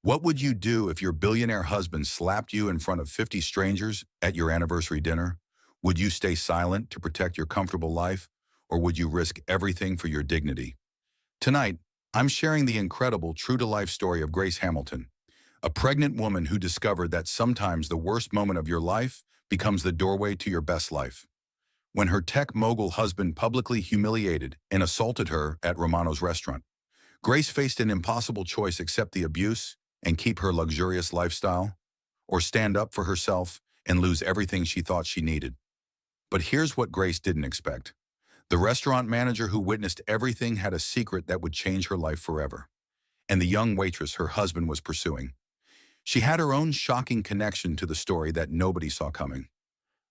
What would you do if your billionaire husband slapped you in front of 50 strangers at your anniversary dinner? Would you stay silent to protect your comfortable life, or would you risk everything for your dignity? Tonight, I'm sharing the incredible true-to-life story of Grace Hamilton, a pregnant woman who discovered that sometimes the worst moment of your life becomes the doorway to your best life. When her tech mogul husband publicly humiliated and assaulted her at Romano's restaurant, Grace faced an impossible choice: accept the abuse and keep her luxurious lifestyle, or stand up for herself and lose everything she thought she needed. But here's what Grace didn't expect. The restaurant manager who witnessed everything had a secret that would change her life forever. And the young waitress her husband was pursuing. She had her own shocking connection to the story that nobody saw coming.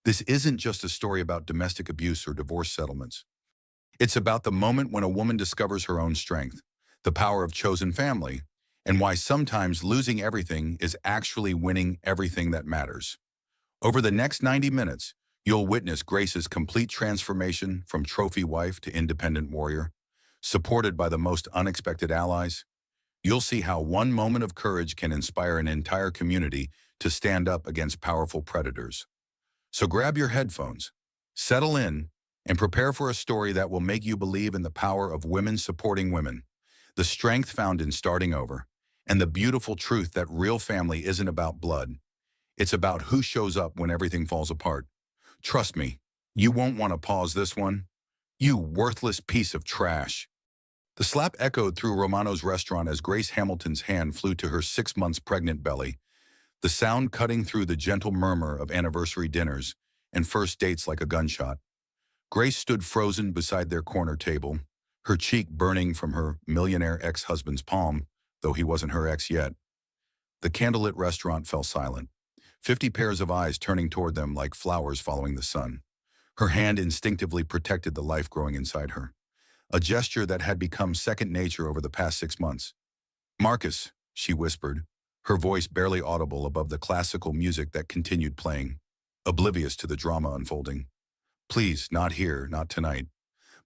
This isn't just a story about domestic abuse or divorce settlements. It's about the moment when a woman discovers her own strength, the power of chosen family, and why sometimes losing everything is actually winning everything that matters. Over the next 90 minutes, you'll witness Grace's complete transformation from trophy wife to independent warrior, supported by the most unexpected allies. You'll see how one moment of courage can inspire an entire community to stand up against powerful predators. So grab your headphones, settle in, and prepare for a story that will make you believe in the power of women supporting women, the strength found in starting over, and the beautiful truth that real family isn't about blood. It's about who shows up when everything falls apart. Trust me, you won't want to pause this one. You worthless piece of trash. The slap echoed through Romano's restaurant as Grace Hamilton's hand flew to her 6 months pregnant belly, the sound cutting through the gentle murmur of anniversary dinners and first dates like a gunshot. Grace stood frozen beside their corner table, her cheek burning from her millionaire ex-husband's palm, though he wasn't her ex yet. The candlelit restaurant fell silent, 50 pairs of eyes turning toward them like flowers following the sun. Her hand instinctively protected the life growing inside her, a gesture that had become second nature over the past 6 months. "Marcus," she whispered, her voice barely audible above the classical music that continued playing, oblivious to the drama unfolding. "Please, not here, not tonight."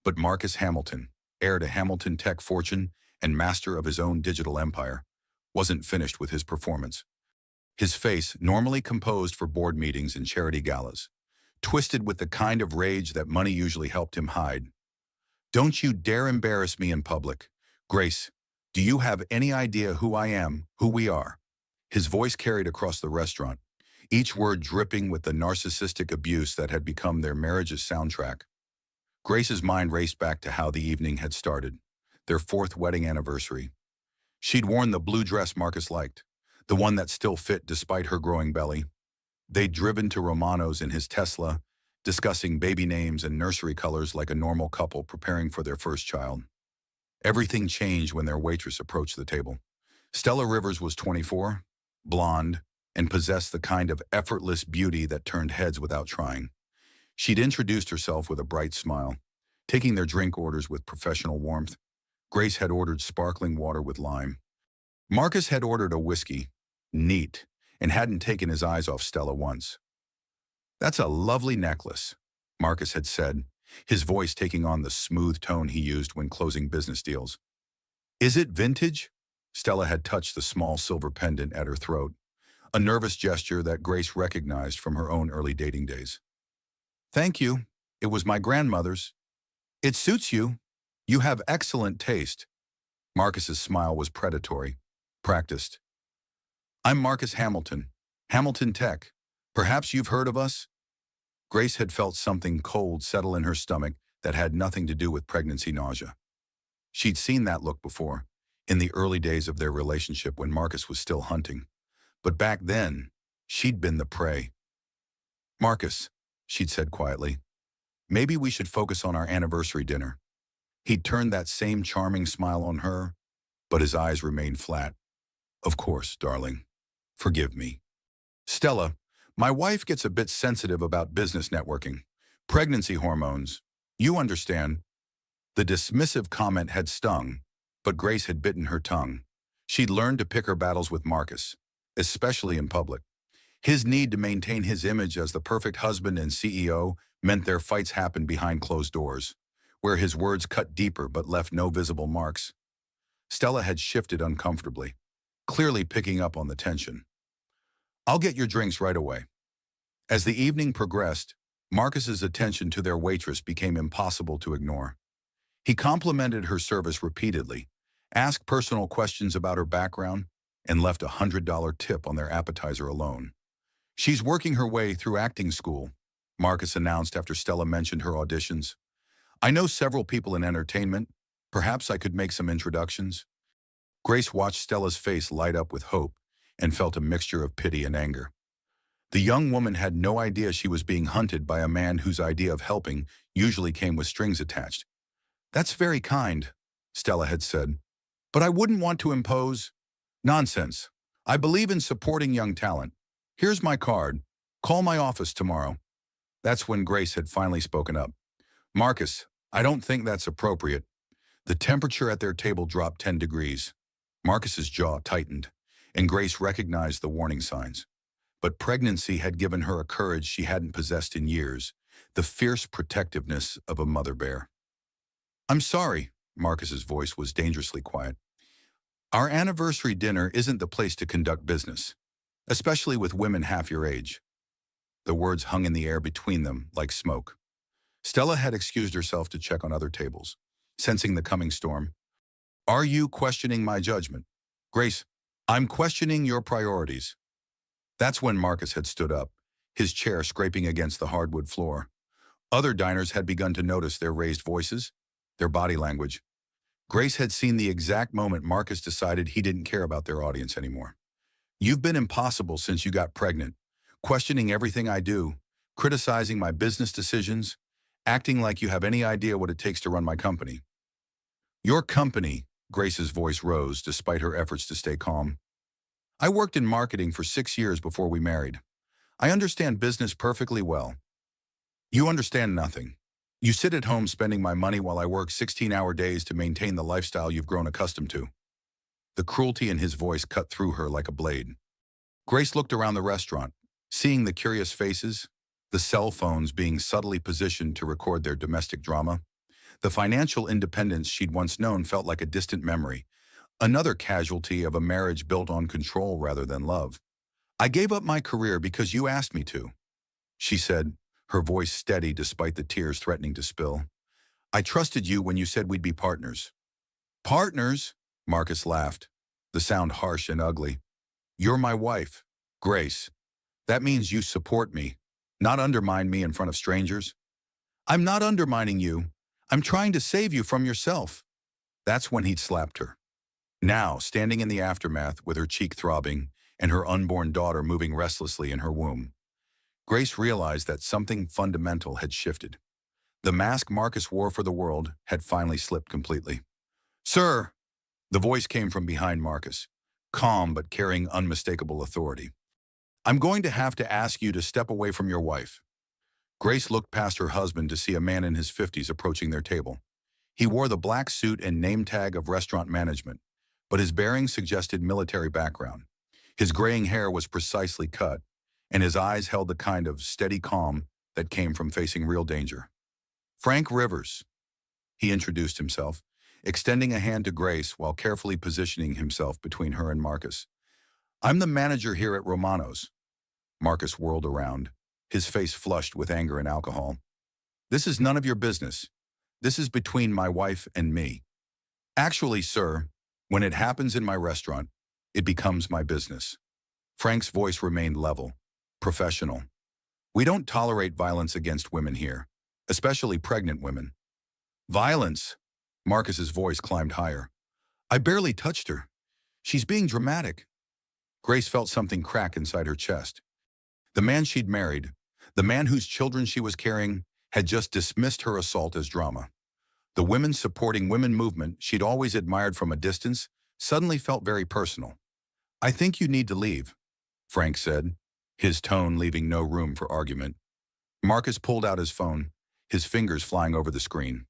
But Marcus Hamilton, heir to Hamilton tech fortune and master of his own digital empire, wasn't finished with his performance. His face, normally composed for board meetings and charity galas, twisted with the kind of rage that money usually helped him hide. "Don't you dare embarrass me in public. Grace, do you have any idea who I am, who we are?" His voice carried across the restaurant, each word dripping with the narcissistic abuse that had become their marriage's soundtrack. Grace's mind raced back to how the evening had started, their fourth wedding anniversary. She'd worn the blue dress Marcus liked, the one that still fit despite her growing belly. They'd driven to Romano's in his Tesla, discussing baby names and nursery colors like a normal couple preparing for their first child. Everything changed when their waitress approached the table. Stella Rivers was 24, blonde, and possessed the kind of effortless beauty that turned heads without trying. She'd introduced herself with a bright smile, taking their drink orders with professional warmth. Grace had ordered sparkling water with lime. Marcus had ordered a whiskey, neat, and hadn't taken his eyes off Stella once. "That's a lovely necklace," Marcus had said, his voice taking on the smooth tone he used when closing business deals. "Is it vintage?" Stella had touched the small silver pendant at her throat, a nervous gesture that Grace recognized from her own early dating days. "Thank you. It was my grandmother's." "It suits you. You have excellent taste." Marcus's smile was predatory, practiced. "I'm Marcus Hamilton, Hamilton Tech. Perhaps you've heard of us?" Grace had felt something cold settle in her stomach that had nothing to do with pregnancy nausea. She'd seen that look before, in the early days of their relationship when Marcus was still hunting. But back then, she'd been the prey. "Marcus," she'd said quietly, "maybe we should focus on our anniversary dinner." He'd turned that same charming smile on her, but his eyes remained flat. "Of course, darling. Forgive me." "Stella, my wife gets a bit sensitive about business networking. Pregnancy hormones. You understand." The dismissive comment had stung, but Grace had bitten her tongue. She'd learned to pick her battles with Marcus, especially in public. His need to maintain his image as the perfect husband and CEO meant their fights happened behind closed doors, where his words cut deeper but left no visible marks. Stella had shifted uncomfortably. clearly picking up on the tension. "I'll get your drinks right away." As the evening progressed, Marcus's attention to their waitress became impossible to ignore. He complimented her service repeatedly, asked personal questions about her background, and left a $100 tip on their appetizer alone. "She's working her way through acting school," Marcus announced after Stella mentioned her auditions. "I know several people in entertainment. Perhaps I could make some introductions." Grace watched Stella's face light up with hope and felt a mixture of pity and anger. The young woman had no idea she was being hunted by a man whose idea of helping usually came with strings attached. "That's very kind," Stella had said, "but I wouldn't want to impose." "Nonsense. I believe in supporting young talent. Here's my card. Call my office tomorrow." That's when Grace had finally spoken up. "Marcus, I don't think that's appropriate." The temperature at their table dropped 10 degrees. Marcus's jaw tightened, and Grace recognized the warning signs. But pregnancy had given her a courage she hadn't possessed in years, the fierce protectiveness of a mother bear. "I'm sorry," Marcus's voice was dangerously quiet. "Our anniversary dinner isn't the place to conduct business, especially with women half your age." The words hung in the air between them like smoke. Stella had excused herself to check on other tables, sensing the coming storm. "Are you questioning my judgment?" "Grace, I'm questioning your priorities." That's when Marcus had stood up, his chair scraping against the hardwood floor. Other diners had begun to notice their raised voices, their body language. Grace had seen the exact moment Marcus decided he didn't care about their audience anymore. "You've been impossible since you got pregnant, questioning everything I do, criticizing my business decisions, acting like you have any idea what it takes to run my company." "Your company," Grace's voice rose despite her efforts to stay calm. "I worked in marketing for 6 years before we married. I understand business perfectly well." "You understand nothing. You sit at home spending my money while I work 16-hour days to maintain the lifestyle you've grown accustomed to." The cruelty in his voice cut through her like a blade. Grace looked around the restaurant, seeing the curious faces, the cell phones being subtly positioned to record their domestic drama. The financial independence she'd once known felt like a distant memory, another casualty of a marriage built on control rather than love. "I gave up my career because you asked me to," she said, her voice steady despite the tears threatening to spill. "I trusted you when you said we'd be partners." "Partners?" Marcus laughed, the sound harsh and ugly. "You're my wife, Grace. That means you support me, not undermine me in front of strangers." "I'm not undermining you. I'm trying to save you from yourself." That's when he'd slapped her. Now, standing in the aftermath with her cheek throbbing and her unborn daughter moving restlessly in her womb, Grace realized that something fundamental had shifted. The mask Marcus wore for the world had finally slipped completely. "Sir!" The voice came from behind Marcus, calm but carrying unmistakable authority. "I'm going to have to ask you to step away from your wife." Grace looked past her husband to see a man in his 50s approaching their table. He wore the black suit and name tag of restaurant management, but his bearing suggested military background. His graying hair was precisely cut, and his eyes held the kind of steady calm that came from facing real danger. "Frank Rivers," he introduced himself, extending a hand to Grace while carefully positioning himself between her and Marcus. "I'm the manager here at Romano's." Marcus whirled around, his face flushed with anger and alcohol. "This is none of your business. This is between my wife and me." "Actually, sir, when it happens in my restaurant, it becomes my business." Frank's voice remained level, professional. "We don't tolerate violence against women here, especially pregnant women." "Violence?" Marcus's voice climbed higher. "I barely touched her. She's being dramatic." Grace felt something crack inside her chest. The man she'd married, the man whose children she was carrying, had just dismissed her assault as drama. The women supporting women movement she'd always admired from a distance suddenly felt very personal. "I think you need to leave," Frank said, his tone leaving no room for argument. Marcus pulled out his phone, his fingers flying over the screen.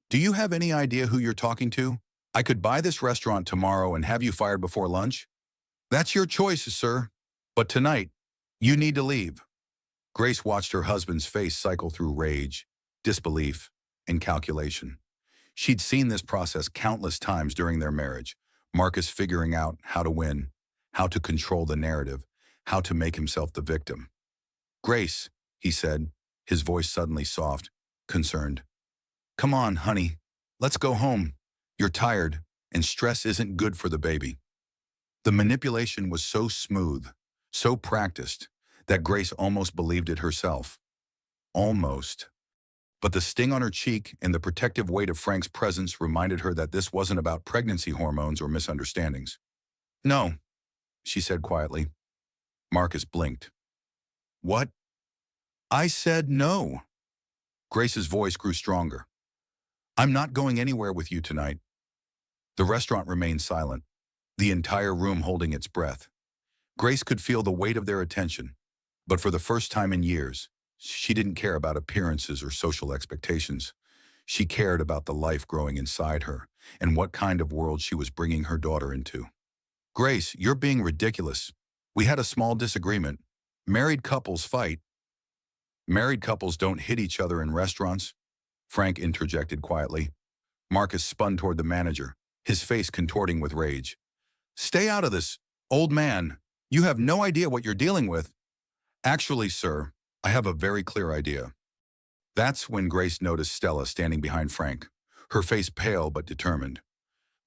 "Do you have any idea who you're talking to? I could buy this restaurant tomorrow and have you fired before lunch." "That's your choice, sir. But tonight, you need to leave." Grace watched her husband's face cycle through rage, disbelief, and calculation. She'd seen this process countless times during their marriage, Marcus figuring out how to win, how to control the narrative, how to make himself the victim. "Grace," he said, his voice suddenly soft, concerned. "Come on, honey. Let's go home. You're tired, and stress isn't good for the baby." The manipulation was so smooth, so practiced, that Grace almost believed it herself. Almost. But the sting on her cheek and the protective weight of Frank's presence reminded her that this wasn't about pregnancy hormones or misunderstandings. "No," she said quietly. Marcus blinked. "What?" "I said no." Grace's voice grew stronger. "I'm not going anywhere with you tonight." The restaurant remained silent, the entire room holding its breath. Grace could feel the weight of their attention, but for the first time in years, she didn't care about appearances or social expectations. She cared about the life growing inside her and what kind of world she was bringing her daughter into. "Grace, you're being ridiculous. We had a small disagreement. Married couples fight." "Married couples don't hit each other in restaurants," Frank interjected quietly. Marcus spun toward the manager, his face contorting with rage. "Stay out of this, old man. You have no idea what you're dealing with." "Actually, sir, I have a very clear idea." That's when Grace noticed Stella standing behind Frank, her face pale but determined.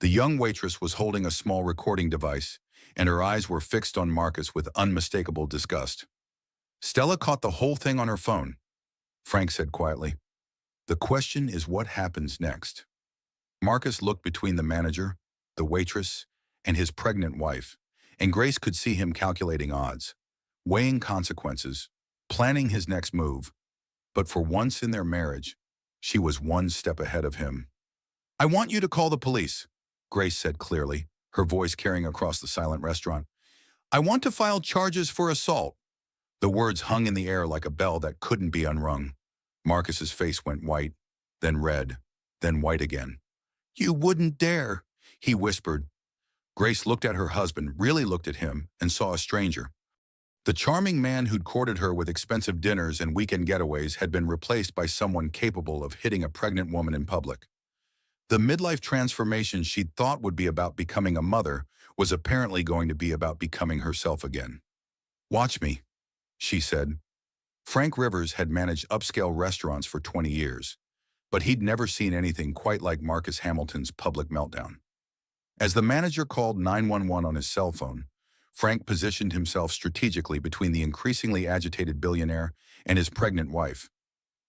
The young waitress was holding a small recording device, and her eyes were fixed on Marcus with unmistakable disgust. "Stella caught the whole thing on her phone," Frank said quietly. "The question is what happens next." Marcus looked between the manager, the waitress, and his pregnant wife, and Grace could see him calculating odds, weighing consequences, planning his next move. But for once in their marriage, she was one step ahead of him. "I want you to call the police," Grace said clearly, her voice carrying across the silent restaurant. "I want to file charges for assault." The words hung in the air like a bell that couldn't be unrung. Marcus's face went white, then red, then white again. "You wouldn't dare," he whispered. Grace looked at her husband, really looked at him, and saw a stranger. The charming man who'd courted her with expensive dinners and weekend getaways had been replaced by someone capable of hitting a pregnant woman in public. The midlife transformation she'd thought would be about becoming a mother was apparently going to be about becoming herself again. "Watch me," she said. Frank Rivers had managed upscale restaurants for 20 years, but he'd never seen anything quite like Marcus Hamilton's public meltdown. As the manager called 911 on his cell phone, Frank positioned himself strategically between the increasingly agitated billionaire and his pregnant wife.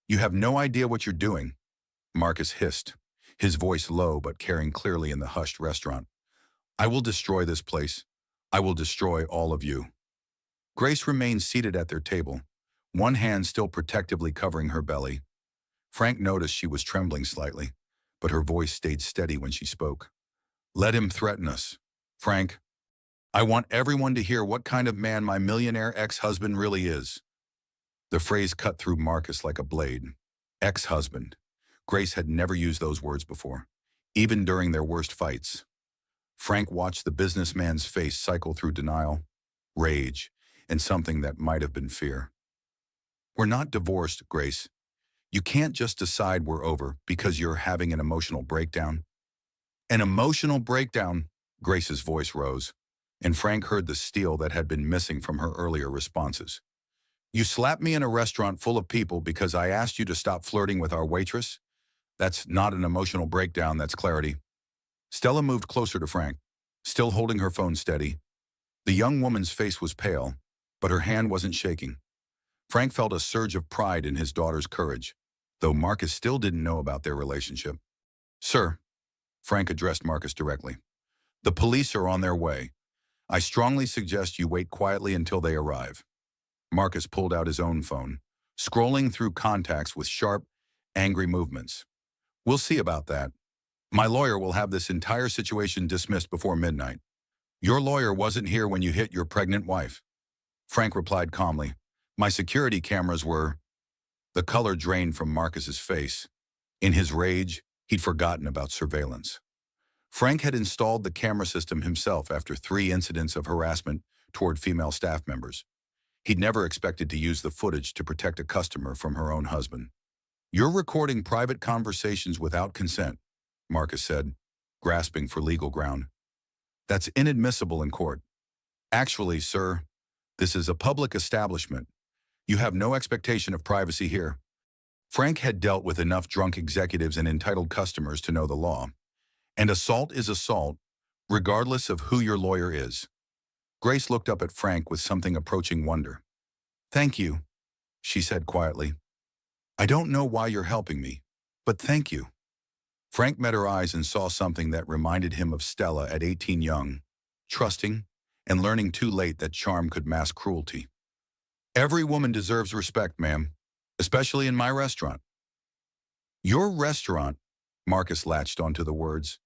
"You have no idea what you're doing," Marcus hissed, his voice low but carrying clearly in the hushed restaurant. "I will destroy this place. I will destroy all of you." Grace remained seated at their table, one hand still protectively covering her belly. Frank noticed she was trembling slightly, but her voice stayed steady when she spoke. "Let him threaten us. Frank, I want everyone to hear what kind of man my millionaire ex-husband really is." The phrase cut through Marcus like a blade. Ex-husband. Grace had never used those words before, even during their worst fights. Frank watched the businessman's face cycle through denial, rage, and something that might have been fear. "We're not divorced, Grace. You can't just decide we're over because you're having an emotional breakdown." "An emotional breakdown," Grace's voice rose, and Frank heard the steel that had been missing from her earlier responses. "You slapped me in a restaurant full of people because I asked you to stop flirting with our waitress? That's not an emotional breakdown, that's clarity." Stella moved closer to Frank, still holding her phone steady. The young woman's face was pale, but her hand wasn't shaking. Frank felt a surge of pride in his daughter's courage, though Marcus still didn't know about their relationship. "Sir," Frank addressed Marcus directly, "the police are on their way. I strongly suggest you wait quietly until they arrive." Marcus pulled out his own phone, scrolling through contacts with sharp, angry movements. "We'll see about that. My lawyer will have this entire situation dismissed before midnight." "Your lawyer wasn't here when you hit your pregnant wife," Frank replied calmly. "My security cameras were." The color drained from Marcus's face. In his rage, he'd forgotten about surveillance. Frank had installed the camera system himself after 3 incidents of harassment toward female staff members. He'd never expected to use the footage to protect a customer from her own husband. "You're recording private conversations without consent," Marcus said, grasping for legal ground. "That's inadmissible in court." Actually, sir, this is a public establishment. You have no expectation of privacy here. Frank had dealt with enough drunk executives and entitled customers to know the law. And assault is assault, regardless of who your lawyer is. Grace looked up at Frank with something approaching wonder. Thank you, she said quietly. I don't know why you're helping me, but thank you. Frank met her eyes and saw something that reminded him of Stella at 18, young, trusting, and learning too late that charm could mask cruelty. Every woman deserves respect, ma'am, especially in my restaurant. Your restaurant, Marcus latched onto the words.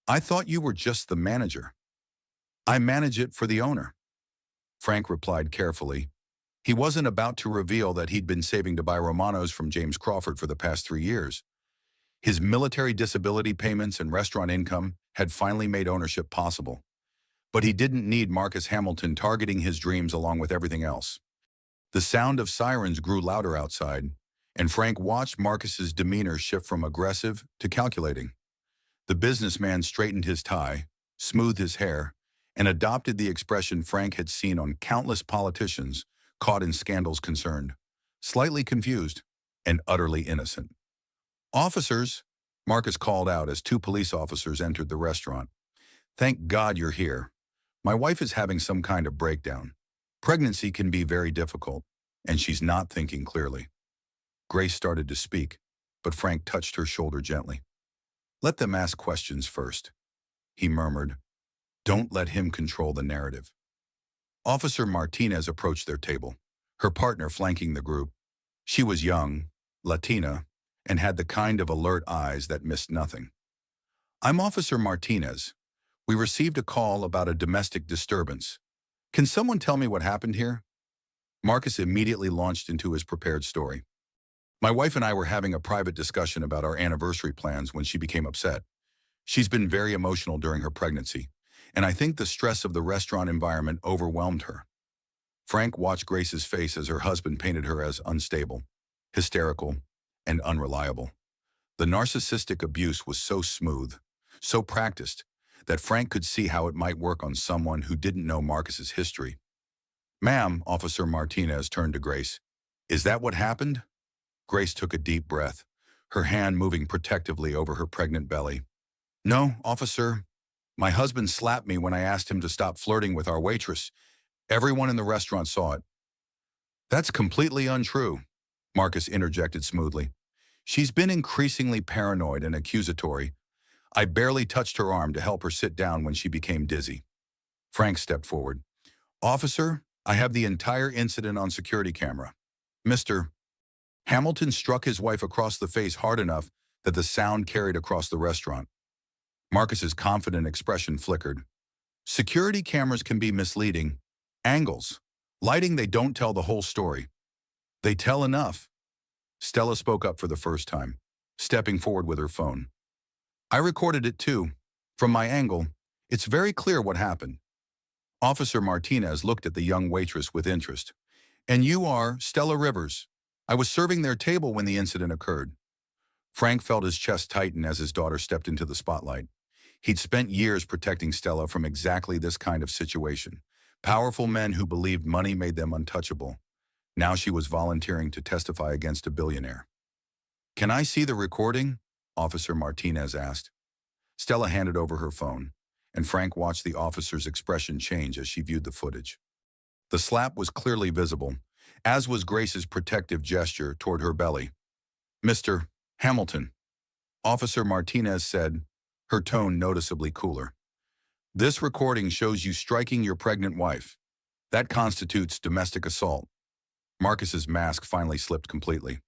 I thought you were just the manager. I manage it for the owner. Frank replied carefully. He wasn't about to reveal that he'd been saving to buy Romanos from James Crawford for the past 3 years. His military disability payments and restaurant income had finally made ownership possible. But he didn't need Marcus Hamilton targeting his dreams along with everything else. The sound of sirens grew louder outside, and Frank watched Marcus's demeanor shift from aggressive to calculating. The businessman straightened his tie, smoothed his hair, and adopted the expression Frank had seen on countless politicians caught in scandals concerned, slightly confused and utterly innocent. Officers, Marcus called out as 2 police officers entered the restaurant. Thank God you're here. My wife is having some kind of breakdown. Pregnancy can be very difficult, and she's not thinking clearly. Grace started to speak, but Frank touched her shoulder gently. Let them ask questions first, he murmured. Don't let him control the narrative. Officer Martinez approached their table, her partner flanking the group. She was young, Latina, and had the kind of alert eyes that missed nothing. I'm Officer Martinez. We received a call about a domestic disturbance. Can someone tell me what happened here? Marcus immediately launched into his prepared story. My wife and I were having a private discussion about our anniversary plans when she became upset. She's been very emotional during her pregnancy, and I think the stress of the restaurant environment overwhelmed her. Frank watched Grace's face as her husband painted her as unstable, hysterical, and unreliable. The narcissistic abuse was so smooth, so practiced, that Frank could see how it might work on someone who didn't know Marcus's history. Ma'am, Officer Martinez turned to Grace. Is that what happened? Grace took a deep breath, her hand moving protectively over her pregnant belly. No, officer. My husband slapped me when I asked him to stop flirting with our waitress. Everyone in the restaurant saw it. That's completely untrue, Marcus interjected smoothly. She's been increasingly paranoid and accusatory. I barely touched her arm to help her sit down when she became dizzy. Frank stepped forward. Officer, I have the entire incident on security camera. Mr. Hamilton struck his wife across the face hard enough that the sound carried across the restaurant. Marcus's confident expression flickered. Security cameras can be misleading. Angles. Lighting, they don't tell the whole story. They tell enough. Stella spoke up for the first time, stepping forward with her phone. I recorded it too. From my angle, it's very clear what happened. Officer Martinez looked at the young waitress with interest. And you are Stella Rivers. I was serving their table when the incident occurred. Frank felt his chest tighten as his daughter stepped into the spotlight. He'd spent years protecting Stella from exactly this kind of situation. Powerful men who believed money made them untouchable. Now she was volunteering to testify against a billionaire. Can I see the recording? Officer Martinez asked. Stella handed over her phone, and Frank watched the officer's expression change as she viewed the footage. The slap was clearly visible, as was Grace's protective gesture toward her belly. Mr. Hamilton, Officer Martinez said, her tone noticeably cooler. This recording shows you striking your pregnant wife. That constitutes domestic assault. Marcus's mask finally slipped completely.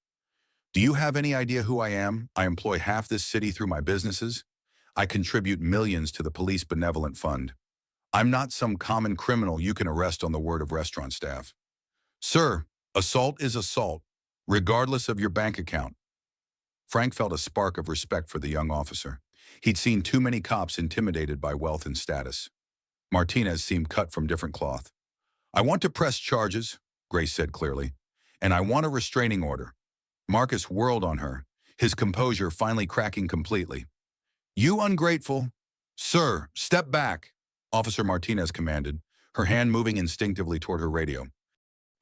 Do you have any idea who I am? I employ half this city through my businesses. I contribute millions to the police benevolent fund. I'm not some common criminal you can arrest on the word of restaurant staff. Sir, assault is assault, regardless of your bank account. Frank felt a spark of respect for the young officer. He'd seen too many cops intimidated by wealth and status. Martinez seemed cut from different cloth. I want to press charges, Grace said clearly, and I want a restraining order. Marcus whirled on her, his composure finally cracking completely. You ungrateful. Sir, step back, Officer Martinez commanded, her hand moving instinctively toward her radio.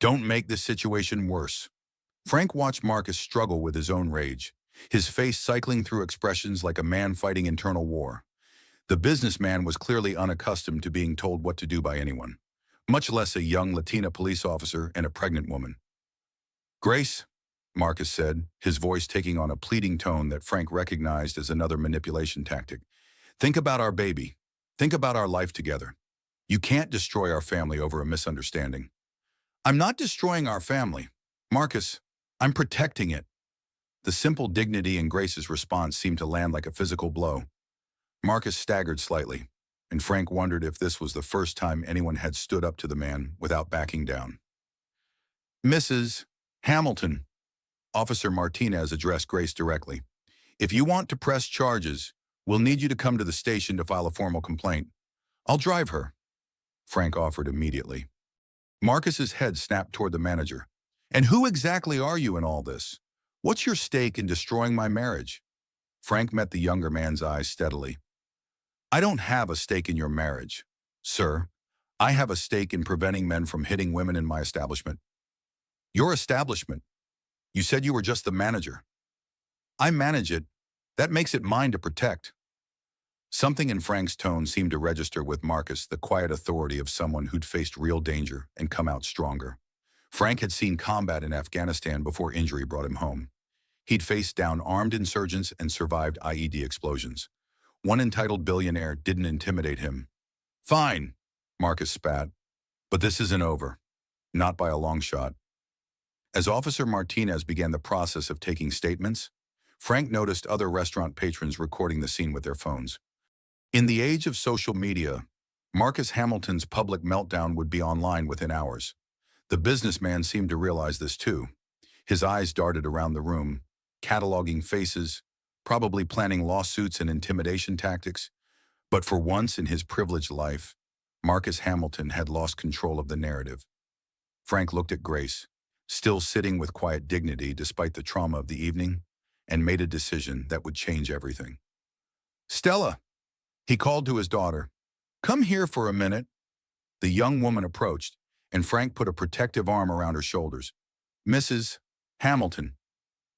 Don't make this situation worse. Frank watched Marcus struggle with his own rage, his face cycling through expressions like a man fighting internal war. The businessman was clearly unaccustomed to being told what to do by anyone, much less a young Latina police officer and a pregnant woman. Grace, Marcus said, his voice taking on a pleading tone that Frank recognized as another manipulation tactic. Think about our baby. Think about our life together. You can't destroy our family over a misunderstanding. I'm not destroying our family. Marcus, I'm protecting it. The simple dignity in Grace's response seemed to land like a physical blow. Marcus staggered slightly, and Frank wondered if this was the first time anyone had stood up to the man without backing down. Mrs. Hamilton, Officer Martinez addressed Grace directly. If you want to press charges, we'll need you to come to the station to file a formal complaint. I'll drive her, Frank offered immediately. Marcus's head snapped toward the manager. And who exactly are you in all this? What's your stake in destroying my marriage? Frank met the younger man's eyes steadily. I don't have a stake in your marriage, sir. I have a stake in preventing men from hitting women in my establishment. Your establishment? You said you were just the manager. I manage it. That makes it mine to protect. Something in Frank's tone seemed to register with Marcus, the quiet authority of someone who'd faced real danger and come out stronger. Frank had seen combat in Afghanistan before injury brought him home. He'd faced down armed insurgents and survived IED explosions. One entitled Billionaire didn't intimidate him. Fine, Marcus spat, but this isn't over. Not by a long shot. As Officer Martinez began the process of taking statements, Frank noticed other restaurant patrons recording the scene with their phones. In the age of social media, Marcus Hamilton's public meltdown would be online within hours. The businessman seemed to realize this too. His eyes darted around the room, cataloging faces, probably planning lawsuits and intimidation tactics. But for once in his privileged life, Marcus Hamilton had lost control of the narrative. Frank looked at Grace, still sitting with quiet dignity despite the trauma of the evening, and made a decision that would change everything. Stella, he called to his daughter. Come here for a minute. The young woman approached, and Frank put a protective arm around her shoulders. Mrs. Hamilton,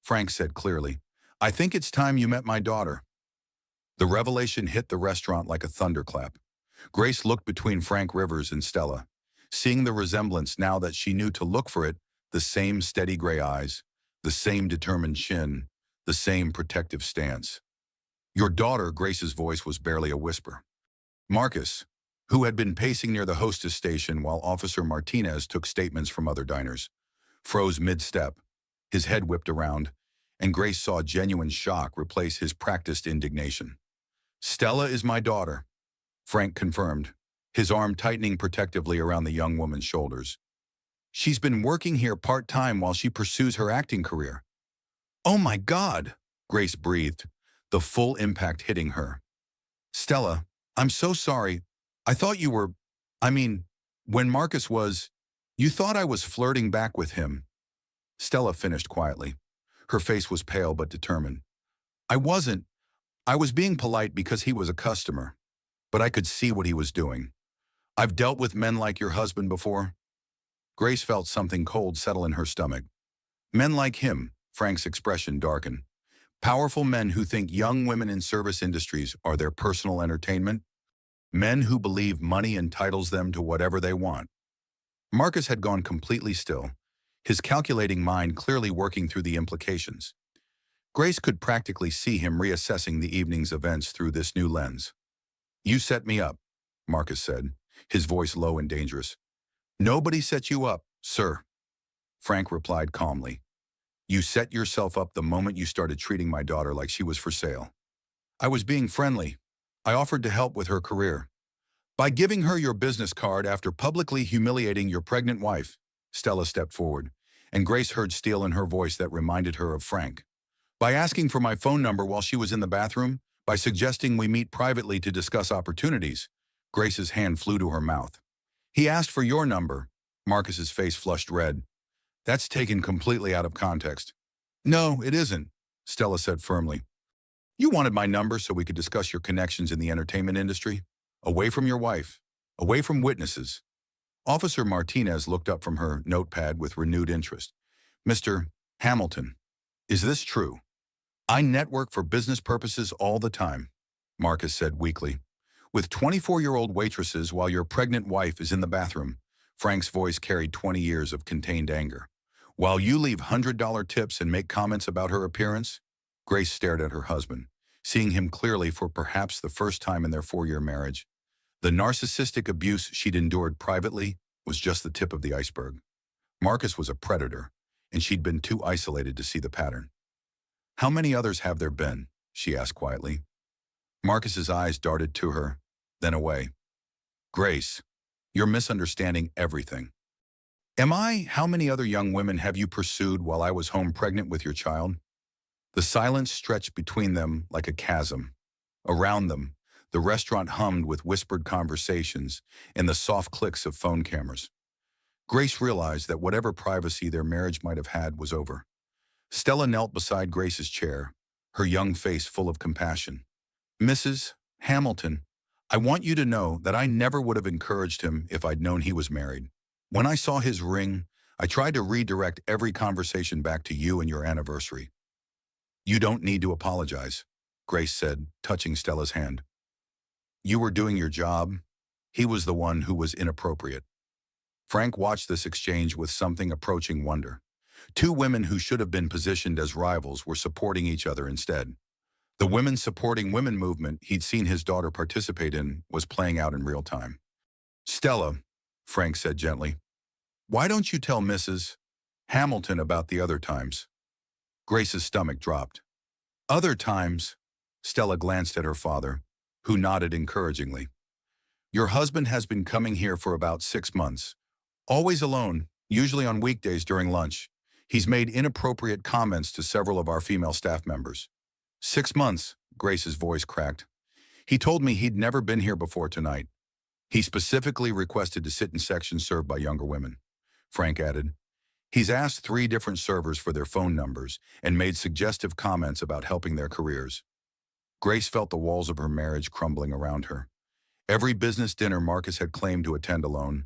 Frank said clearly, I think it's time you met my daughter. The revelation hit the restaurant like a thunderclap. Grace looked between Frank Rivers and Stella, seeing the resemblance now that she knew to look for it, the same steady gray eyes, the same determined chin, the same protective stance. Your daughter, Grace's voice was barely a whisper. Marcus, who had been pacing near the hostess station while Officer Martinez took statements from other diners, froze mid-step, his head whipped around, and Grace saw genuine shock replace his practiced indignation. Stella is my daughter, Frank confirmed, his arm tightening protectively around the young woman's shoulders. She's been working here part-time while she pursues her acting career. Oh my God, Grace breathed, the full impact hitting her. Stella, I'm so sorry. I thought you were, when Marcus was, you thought I was flirting back with him. Stella finished quietly. Her face was pale but determined. I wasn't. I was being polite because he was a customer, but I could see what he was doing. I've dealt with men like your husband before. Grace felt something cold settle in her stomach. Men like him, Frank's expression darkened. Powerful men who think young women in service industries are their personal entertainment. Men who believe money entitles them to whatever they want. Marcus had gone completely still, his calculating mind clearly working through the implications. Grace could practically see him reassessing the evening's events through this new lens. You set me up, Marcus said, his voice low and dangerous. Nobody set you up, sir, Frank replied calmly. You set yourself up the moment you started treating my daughter like she was for sale. I was being friendly. I offered to help with her career. By giving her your business card after publicly humiliating your pregnant wife, Stella stepped forward, and Grace heard steel in her voice that reminded her of Frank. By asking for my phone number while she was in the bathroom, by suggesting we meet privately to discuss opportunities, Grace's hand flew to her mouth. He asked for your number. Marcus's face flushed red. That's taken completely out of context. No, it isn't, Stella said firmly. You wanted my number so we could discuss your connections in the entertainment industry, away from your wife, away from witnesses. Officer Martinez looked up from her notepad with renewed interest. Mr. Hamilton, is this true? I network for business purposes all the time, Marcus said weakly. With 24-year-old waitresses while your pregnant wife is in the bathroom. Frank's voice carried 20 years of contained anger. While you leave $100 tips and make comments about her appearance? Grace stared at her husband, seeing him clearly for perhaps the first time in their 4-year marriage. The narcissistic abuse she'd endured privately was just the tip of the iceberg. Marcus was a predator, and she'd been too isolated to see the pattern. How many others have there been? She asked quietly. Marcus's eyes darted to her, then away. Grace, you're misunderstanding everything. Am I? How many other young women have you pursued while I was home pregnant with your child? The silence stretched between them like a chasm. Around them, the restaurant hummed with whispered conversations and the soft clicks of phone cameras. Grace realized that whatever privacy their marriage might have had was over. Stella knelt beside Grace's chair, her young face full of compassion. Mrs. Hamilton, I want you to know that I never would have encouraged him if I'd known he was married. When I saw his ring, I tried to redirect every conversation back to you and your anniversary. You don't need to apologize, Grace said, touching Stella's hand. You were doing your job. He was the one who was inappropriate. Frank watched this exchange with something approaching wonder. Two women who should have been positioned as rivals were supporting each other instead. The women supporting women movement he'd seen his daughter participate in was playing out in real time. Stella, Frank said gently, why don't you tell Mrs. Hamilton about the other times? Grace's stomach dropped. Other times? Stella glanced at her father, who nodded encouragingly. Your husband has been coming here for about 6 months. Always alone, usually on weekdays during lunch. He's made inappropriate comments to several of our female staff members. 6 months, Grace's voice cracked. He told me he'd never been here before tonight. He specifically requested to sit in sections served by younger women, Frank added. He's asked 3 different servers for their phone numbers and made suggestive comments about helping their careers. Grace felt the walls of her marriage crumbling around her. Every business dinner Marcus had claimed to attend alone,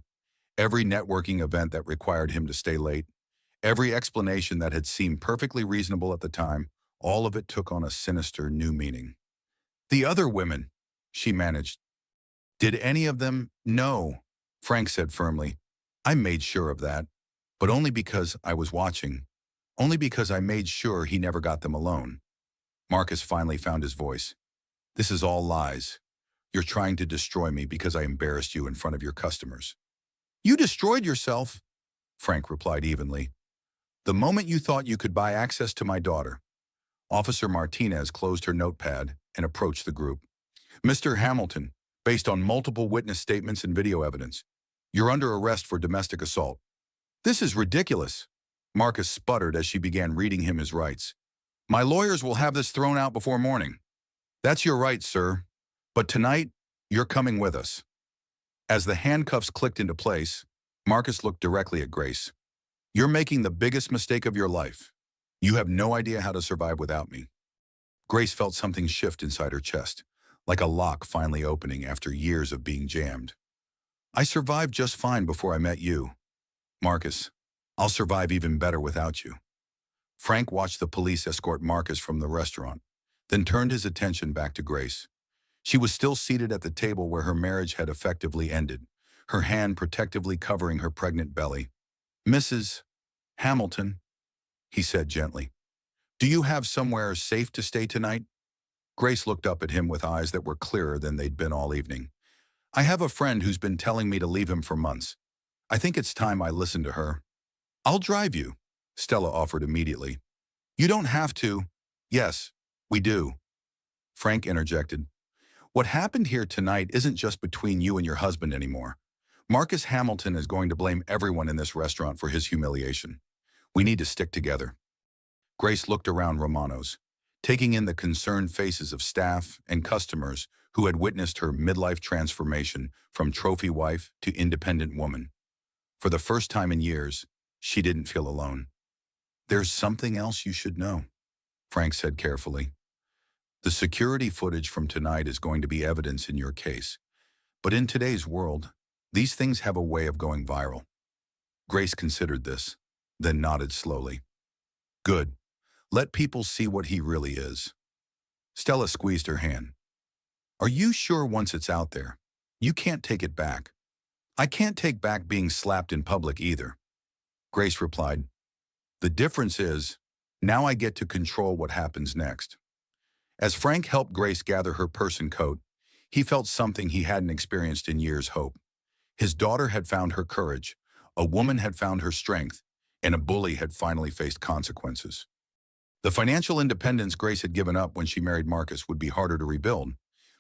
every networking event that required him to stay late, every explanation that had seemed perfectly reasonable at the time, all of it took on a sinister new meaning. The other women, she managed. Did any of them? No, Frank said firmly. I made sure of that, but only because I was watching, only because I made sure he never got them alone. Marcus finally found his voice. This is all lies. You're trying to destroy me because I embarrassed you in front of your customers. You destroyed yourself, Frank replied evenly. The moment you thought you could buy access to my daughter. Officer Martinez closed her notepad and approached the group. Mr. Hamilton, based on multiple witness statements and video evidence, you're under arrest for domestic assault. This is ridiculous, Marcus sputtered as she began reading him his rights. My lawyers will have this thrown out before morning. That's your right, sir. But tonight, you're coming with us. As the handcuffs clicked into place, Marcus looked directly at Grace. You're making the biggest mistake of your life. You have no idea how to survive without me. Grace felt something shift inside her chest, like a lock finally opening after years of being jammed. I survived just fine before I met you. Marcus, I'll survive even better without you. Frank watched the police escort Marcus from the restaurant, then turned his attention back to Grace. She was still seated at the table where her marriage had effectively ended, her hand protectively covering her pregnant belly. Mrs. Hamilton, he said gently, do you have somewhere safe to stay tonight? Grace looked up at him with eyes that were clearer than they'd been all evening. I have a friend who's been telling me to leave him for months. I think it's time I listened to her. I'll drive you, Stella offered immediately. You don't have to. Yes, we do. Frank interjected. What happened here tonight isn't just between you and your husband anymore. Marcus Hamilton is going to blame everyone in this restaurant for his humiliation. We need to stick together. Grace looked around Romano's, taking in the concerned faces of staff and customers who had witnessed her midlife transformation from trophy wife to independent woman. For the first time in years, she didn't feel alone. There's something else you should know, Frank said carefully. The security footage from tonight is going to be evidence in your case. But in today's world, These things have a way of going viral. Grace considered this, then nodded slowly. Good. Let people see what he really is. Stella squeezed her hand. Are you sure once it's out there, you can't take it back? I can't take back being slapped in public either. Grace replied, the difference is, now I get to control what happens next. As Frank helped Grace gather her purse and coat, he felt something he hadn't experienced in years: hope. His daughter had found her courage, a woman had found her strength, and a bully had finally faced consequences. The financial independence Grace had given up when she married Marcus would be harder to rebuild,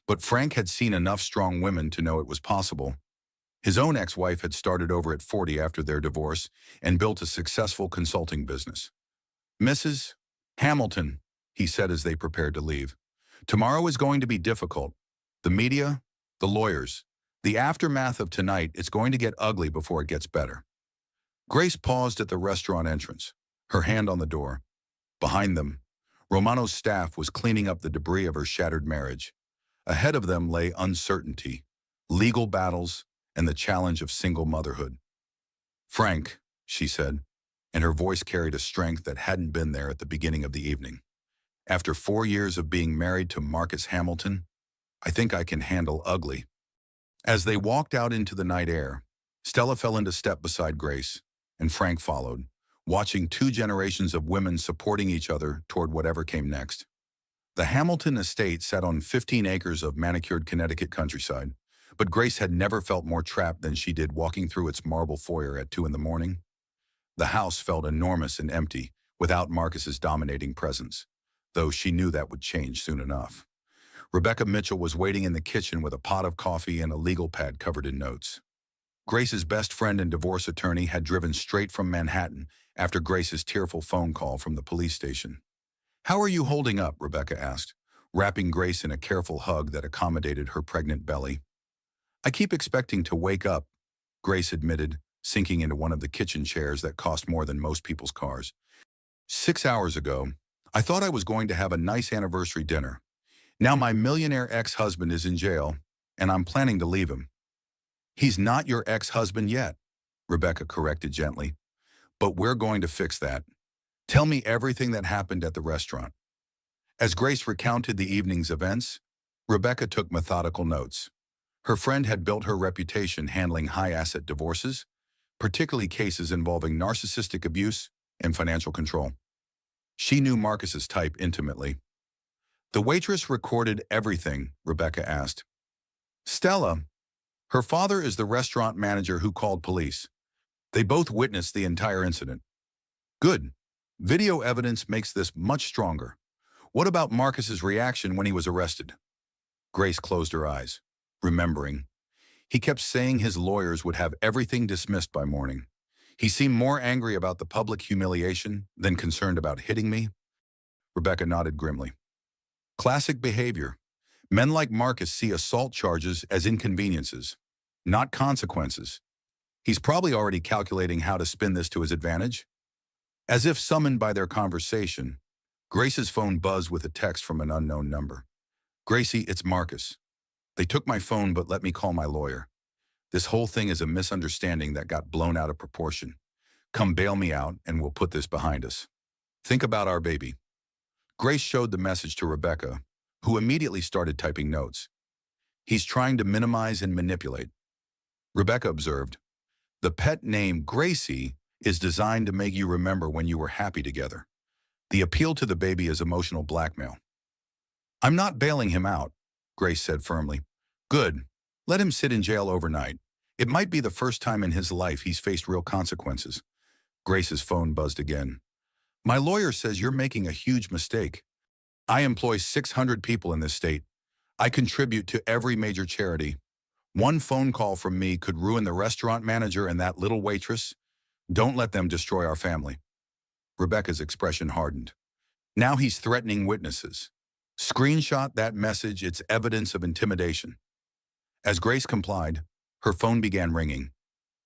but Frank had seen enough strong women to know it was possible. His own ex-wife had started over at 40 after their divorce and built a successful consulting business. Mrs. Hamilton, he said as they prepared to leave, tomorrow is going to be difficult. The media, the lawyers, the aftermath of tonight, it's going to get ugly before it gets better. Grace paused at the restaurant entrance, her hand on the door. Behind them, Romano's staff was cleaning up the debris of her shattered marriage. Ahead of them lay uncertainty, legal battles, and the challenge of single motherhood. Frank, she said, and her voice carried a strength that hadn't been there at the beginning of the evening. After 4 years of being married to Marcus Hamilton, I think I can handle ugly. As they walked out into the night air, Stella fell into step beside Grace, and Frank followed, watching 2 generations of women supporting each other toward whatever came next. The Hamilton estate sat on 15 acres of manicured Connecticut countryside, but Grace had never felt more trapped than she did walking through its marble foyer at 2 in the morning. The house felt enormous and empty, without Marcus's dominating presence, though she knew that would change soon enough. Rebecca Mitchell was waiting in the kitchen with a pot of coffee and a legal pad covered in notes. Grace's best friend and divorce attorney had driven straight from Manhattan after Grace's tearful phone call from the police station. How are you holding up? Rebecca asked, wrapping Grace in a careful hug that accommodated her pregnant belly. I keep expecting to wake up, Grace admitted, sinking into one of the kitchen chairs that cost more than most people's cars. 6 hours ago, I thought I was going to have a nice anniversary dinner. Now my millionaire ex-husband is in jail, and I'm planning to leave him. He's not your ex-husband yet, Rebecca corrected gently. But we're going to fix that. Tell me everything that happened at the restaurant. As Grace recounted the evening's events, Rebecca took methodical notes. Her friend had built her reputation handling high-asset divorces, particularly cases involving narcissistic abuse and financial control. She knew Marcus's type intimately. The waitress recorded everything, Rebecca asked. Stella, her father is the restaurant manager who called police. They both witnessed the entire incident. Good. Video evidence makes this much stronger. What about Marcus's reaction when he was arrested? Grace closed her eyes, remembering. He kept saying his lawyers would have everything dismissed by morning. He seemed more angry about the public humiliation than concerned about hitting me. Rebecca nodded grimly. Classic behavior. Men like Marcus see assault charges as inconveniences, not consequences. He's probably already calculating how to spin this to his advantage. As if summoned by their conversation, Grace's phone buzzed with a text from an unknown number. Gracie, it's Marcus. They took my phone but let me call my lawyer. This whole thing is a misunderstanding that got blown out of proportion. Come bail me out and we'll put this behind us. Think about our baby. Grace showed the message to Rebecca, who immediately started typing notes. He's trying to minimize and manipulate. Rebecca observed, the pet name Gracie is designed to make you remember when you were happy together. The appeal to the baby is emotional blackmail. I'm not bailing him out, Grace said firmly. Good. Let him sit in jail overnight. It might be the first time in his life he's faced real consequences. Grace's phone buzzed again. My lawyer says you're making a huge mistake. I employ 600 people in this state. I contribute to every major charity. One phone call from me could ruin the restaurant manager and that little waitress. Don't let them destroy our family. Rebecca's expression hardened. Now he's threatening witnesses. Screenshot that message, it's evidence of intimidation. As Grace complied, her phone began ringing.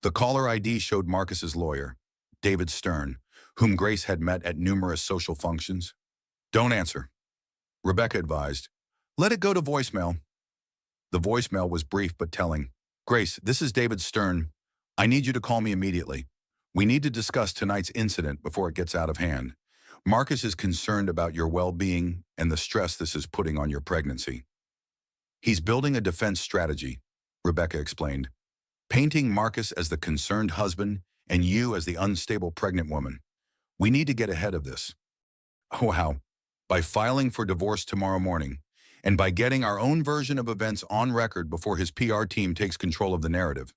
The caller ID showed Marcus's lawyer, David Stern, whom Grace had met at numerous social functions. Don't answer, Rebecca advised. Let it go to voicemail. The voicemail was brief but telling. Grace, this is David Stern. I need you to call me immediately. We need to discuss tonight's incident before it gets out of hand. Marcus is concerned about your well-being and the stress this is putting on your pregnancy. He's building a defense strategy, Rebecca explained, painting Marcus as the concerned husband and you as the unstable pregnant woman. We need to get ahead of this. Oh, how? By filing for divorce tomorrow morning, and by getting our own version of events on record before his PR team takes control of the narrative.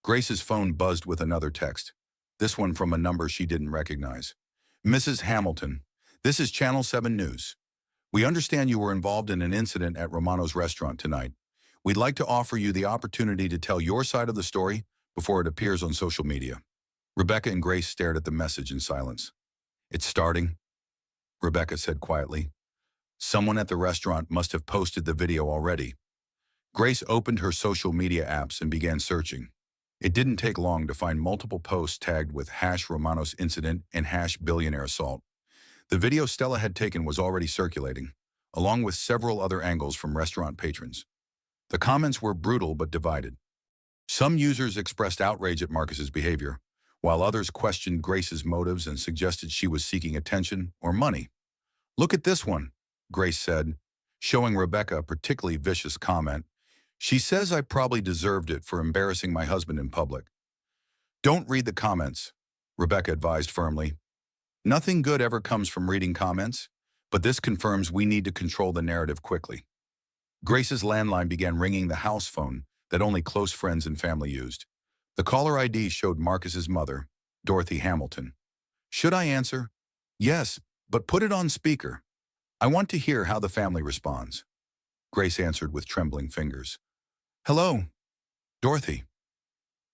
Grace's phone buzzed with another text, this one from a number she didn't recognize. Mrs. Hamilton, this is Channel 7 News. We understand you were involved in an incident at Romano's restaurant tonight. We'd like to offer you the opportunity to tell your side of the story before it appears on social media. Rebecca and Grace stared at the message in silence. It's starting, Rebecca said quietly. Someone at the restaurant must have posted the video already. Grace opened her social media apps and began searching. It didn't take long to find multiple posts tagged with #Romanos incident and #Billionaire assault. The video Stella had taken was already circulating, along with several other angles from restaurant patrons. The comments were brutal but divided. Some users expressed outrage at Marcus's behavior, while others questioned Grace's motives and suggested she was seeking attention or money. Look at this one, Grace said, showing Rebecca a particularly vicious comment. She says I probably deserved it for embarrassing my husband in public. Don't read the comments, Rebecca advised firmly. Nothing good ever comes from reading comments, but this confirms we need to control the narrative quickly. Grace's landline began ringing the house phone that only close friends and family used. The caller ID showed Marcus's mother, Dorothy Hamilton. Should I answer? Yes, but put it on speaker. I want to hear how the family responds. Grace answered with trembling fingers. Hello, Dorothy.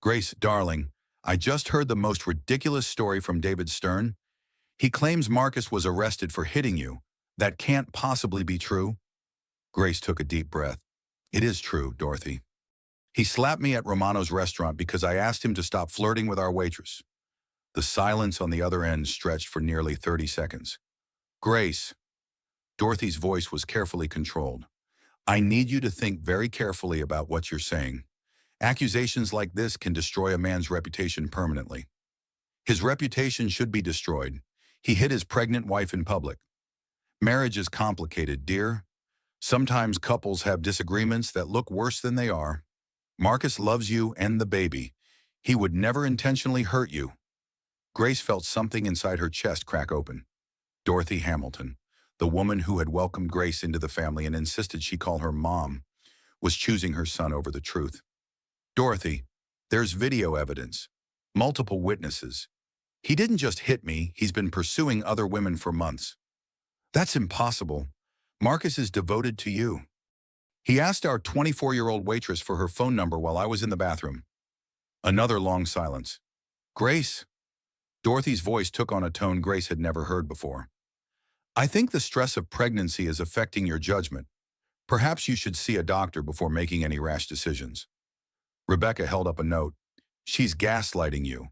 Grace, darling, I just heard the most ridiculous story from David Stern. He claims Marcus was arrested for hitting you. That can't possibly be true. Grace took a deep breath. It is true, Dorothy. He slapped me at Romano's restaurant because I asked him to stop flirting with our waitress. The silence on the other end stretched for nearly 30 seconds. Grace. Dorothy's voice was carefully controlled. I need you to think very carefully about what you're saying. Accusations like this can destroy a man's reputation permanently. His reputation should be destroyed. He hit his pregnant wife in public. Marriage is complicated, dear. Sometimes couples have disagreements that look worse than they are. Marcus loves you and the baby. He would never intentionally hurt you. Grace felt something inside her chest crack open. Dorothy Hamilton, the woman who had welcomed Grace into the family and insisted she call her mom, was choosing her son over the truth. Dorothy, there's video evidence. Multiple witnesses. He didn't just hit me, he's been pursuing other women for months. That's impossible. Marcus is devoted to you. He asked our 24-year-old waitress for her phone number while I was in the bathroom. Another long silence. Grace. Dorothy's voice took on a tone Grace had never heard before. I think the stress of pregnancy is affecting your judgment. Perhaps you should see a doctor before making any rash decisions. Rebecca held up a note. She's gaslighting you.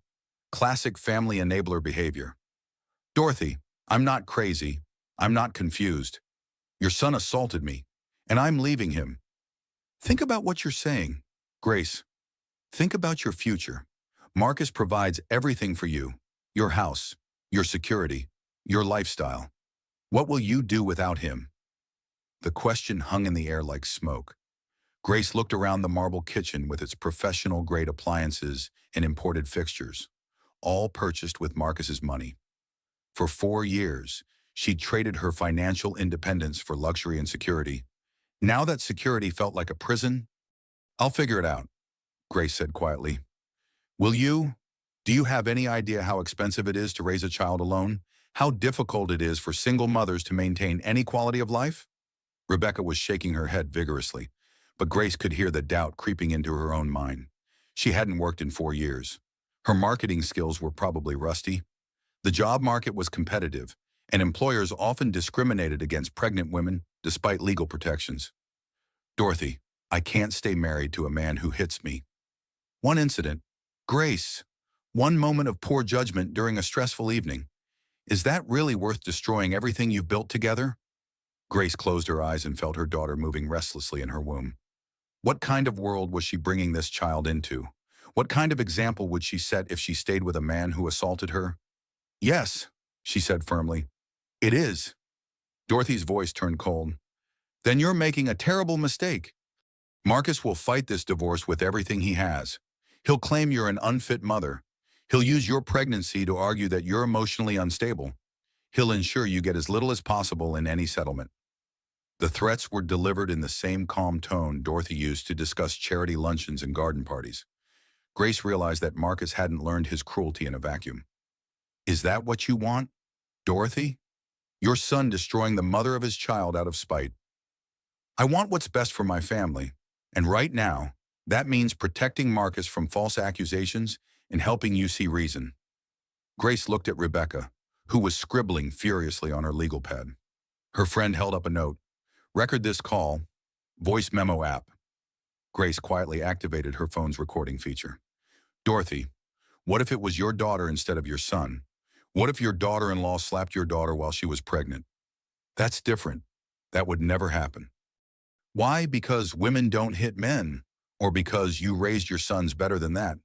Classic family enabler behavior. Dorothy, I'm not crazy. I'm not confused. Your son assaulted me, and I'm leaving him. Think about what you're saying. Grace, think about your future. Marcus provides everything for you. Your house, your security, your lifestyle. What will you do without him? The question hung in the air like smoke. Grace looked around the marble kitchen with its professional-grade appliances and imported fixtures, all purchased with Marcus's money. For 4 years, she'd traded her financial independence for luxury and security. Now that security felt like a prison. I'll figure it out, Grace said quietly. Will you? Do you have any idea how expensive it is to raise a child alone? How difficult it is for single mothers to maintain any quality of life? Rebecca was shaking her head vigorously, but Grace could hear the doubt creeping into her own mind. She hadn't worked in 4 years. Her marketing skills were probably rusty. The job market was competitive, and employers often discriminated against pregnant women despite legal protections. Dorothy, I can't stay married to a man who hits me. One incident. Grace, one moment of poor judgment during a stressful evening. Is that really worth destroying everything you've built together? Grace closed her eyes and felt her daughter moving restlessly in her womb. What kind of world was she bringing this child into? What kind of example would she set if she stayed with a man who assaulted her? Yes, she said firmly. It is. Dorothy's voice turned cold. Then you're making a terrible mistake. Marcus will fight this divorce with everything he has. He'll claim you're an unfit mother. He'll use your pregnancy to argue that you're emotionally unstable. He'll ensure you get as little as possible in any settlement. The threats were delivered in the same calm tone Dorothy used to discuss charity luncheons and garden parties. Grace realized that Marcus hadn't learned his cruelty in a vacuum. Is that what you want, Dorothy? Your son destroying the mother of his child out of spite. I want what's best for my family, and right now, that means protecting Marcus from false accusations and helping you see reason. Grace looked at Rebecca, who was scribbling furiously on her legal pad. Her friend held up a note. Record this call. Voice memo app. Grace quietly activated her phone's recording feature. Dorothy, what if it was your daughter instead of your son? What if your daughter-in-law slapped your daughter while she was pregnant? That's different. That would never happen. Why? Because women don't hit men, or because you raised your sons better than that.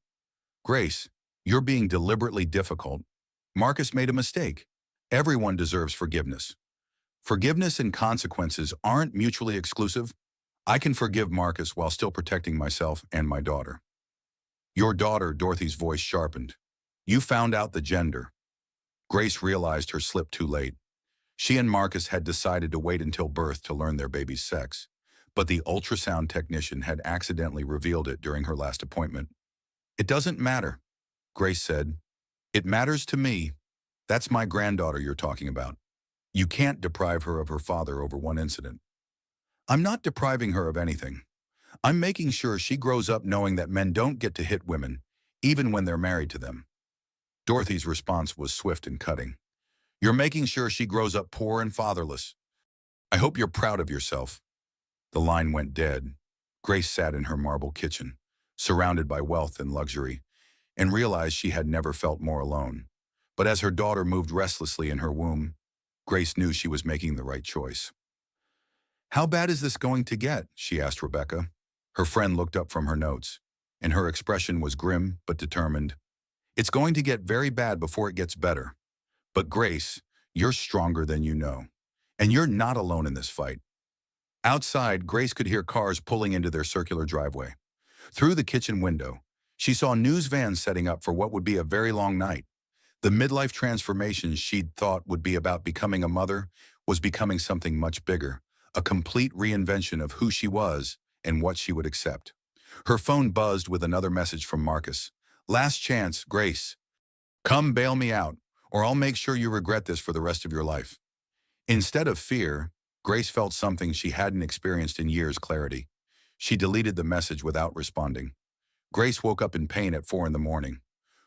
Grace, you're being deliberately difficult. Marcus made a mistake. Everyone deserves forgiveness. Forgiveness and consequences aren't mutually exclusive. I can forgive Marcus while still protecting myself and my daughter. Your daughter, Dorothy's voice sharpened. You found out the gender. Grace realized her slip too late. She and Marcus had decided to wait until birth to learn their baby's sex, but the ultrasound technician had accidentally revealed it during her last appointment. It doesn't matter, Grace said. It matters to me. That's my granddaughter you're talking about. You can't deprive her of her father over one incident. I'm not depriving her of anything. I'm making sure she grows up knowing that men don't get to hit women, even when they're married to them. Dorothy's response was swift and cutting. You're making sure she grows up poor and fatherless. I hope you're proud of yourself. The line went dead. Grace sat in her marble kitchen, surrounded by wealth and luxury, and realized she had never felt more alone. But as her daughter moved restlessly in her womb, Grace knew she was making the right choice. How bad is this going to get? She asked Rebecca. Her friend looked up from her notes, and her expression was grim but determined. It's going to get very bad before it gets better. But Grace, you're stronger than you know, and you're not alone in this fight. Outside, Grace could hear cars pulling into their circular driveway. Through the kitchen window, she saw news vans setting up for what would be a very long night. The midlife transformation she'd thought would be about becoming a mother was becoming something much bigger, a complete reinvention of who she was and what she would accept. Her phone buzzed with another message from Marcus. Last chance, Grace. Come bail me out, or I'll make sure you regret this for the rest of your life. Instead of fear, Grace felt something she hadn't experienced in years: clarity. She deleted the message without responding. Grace woke up in pain at 4 in the morning,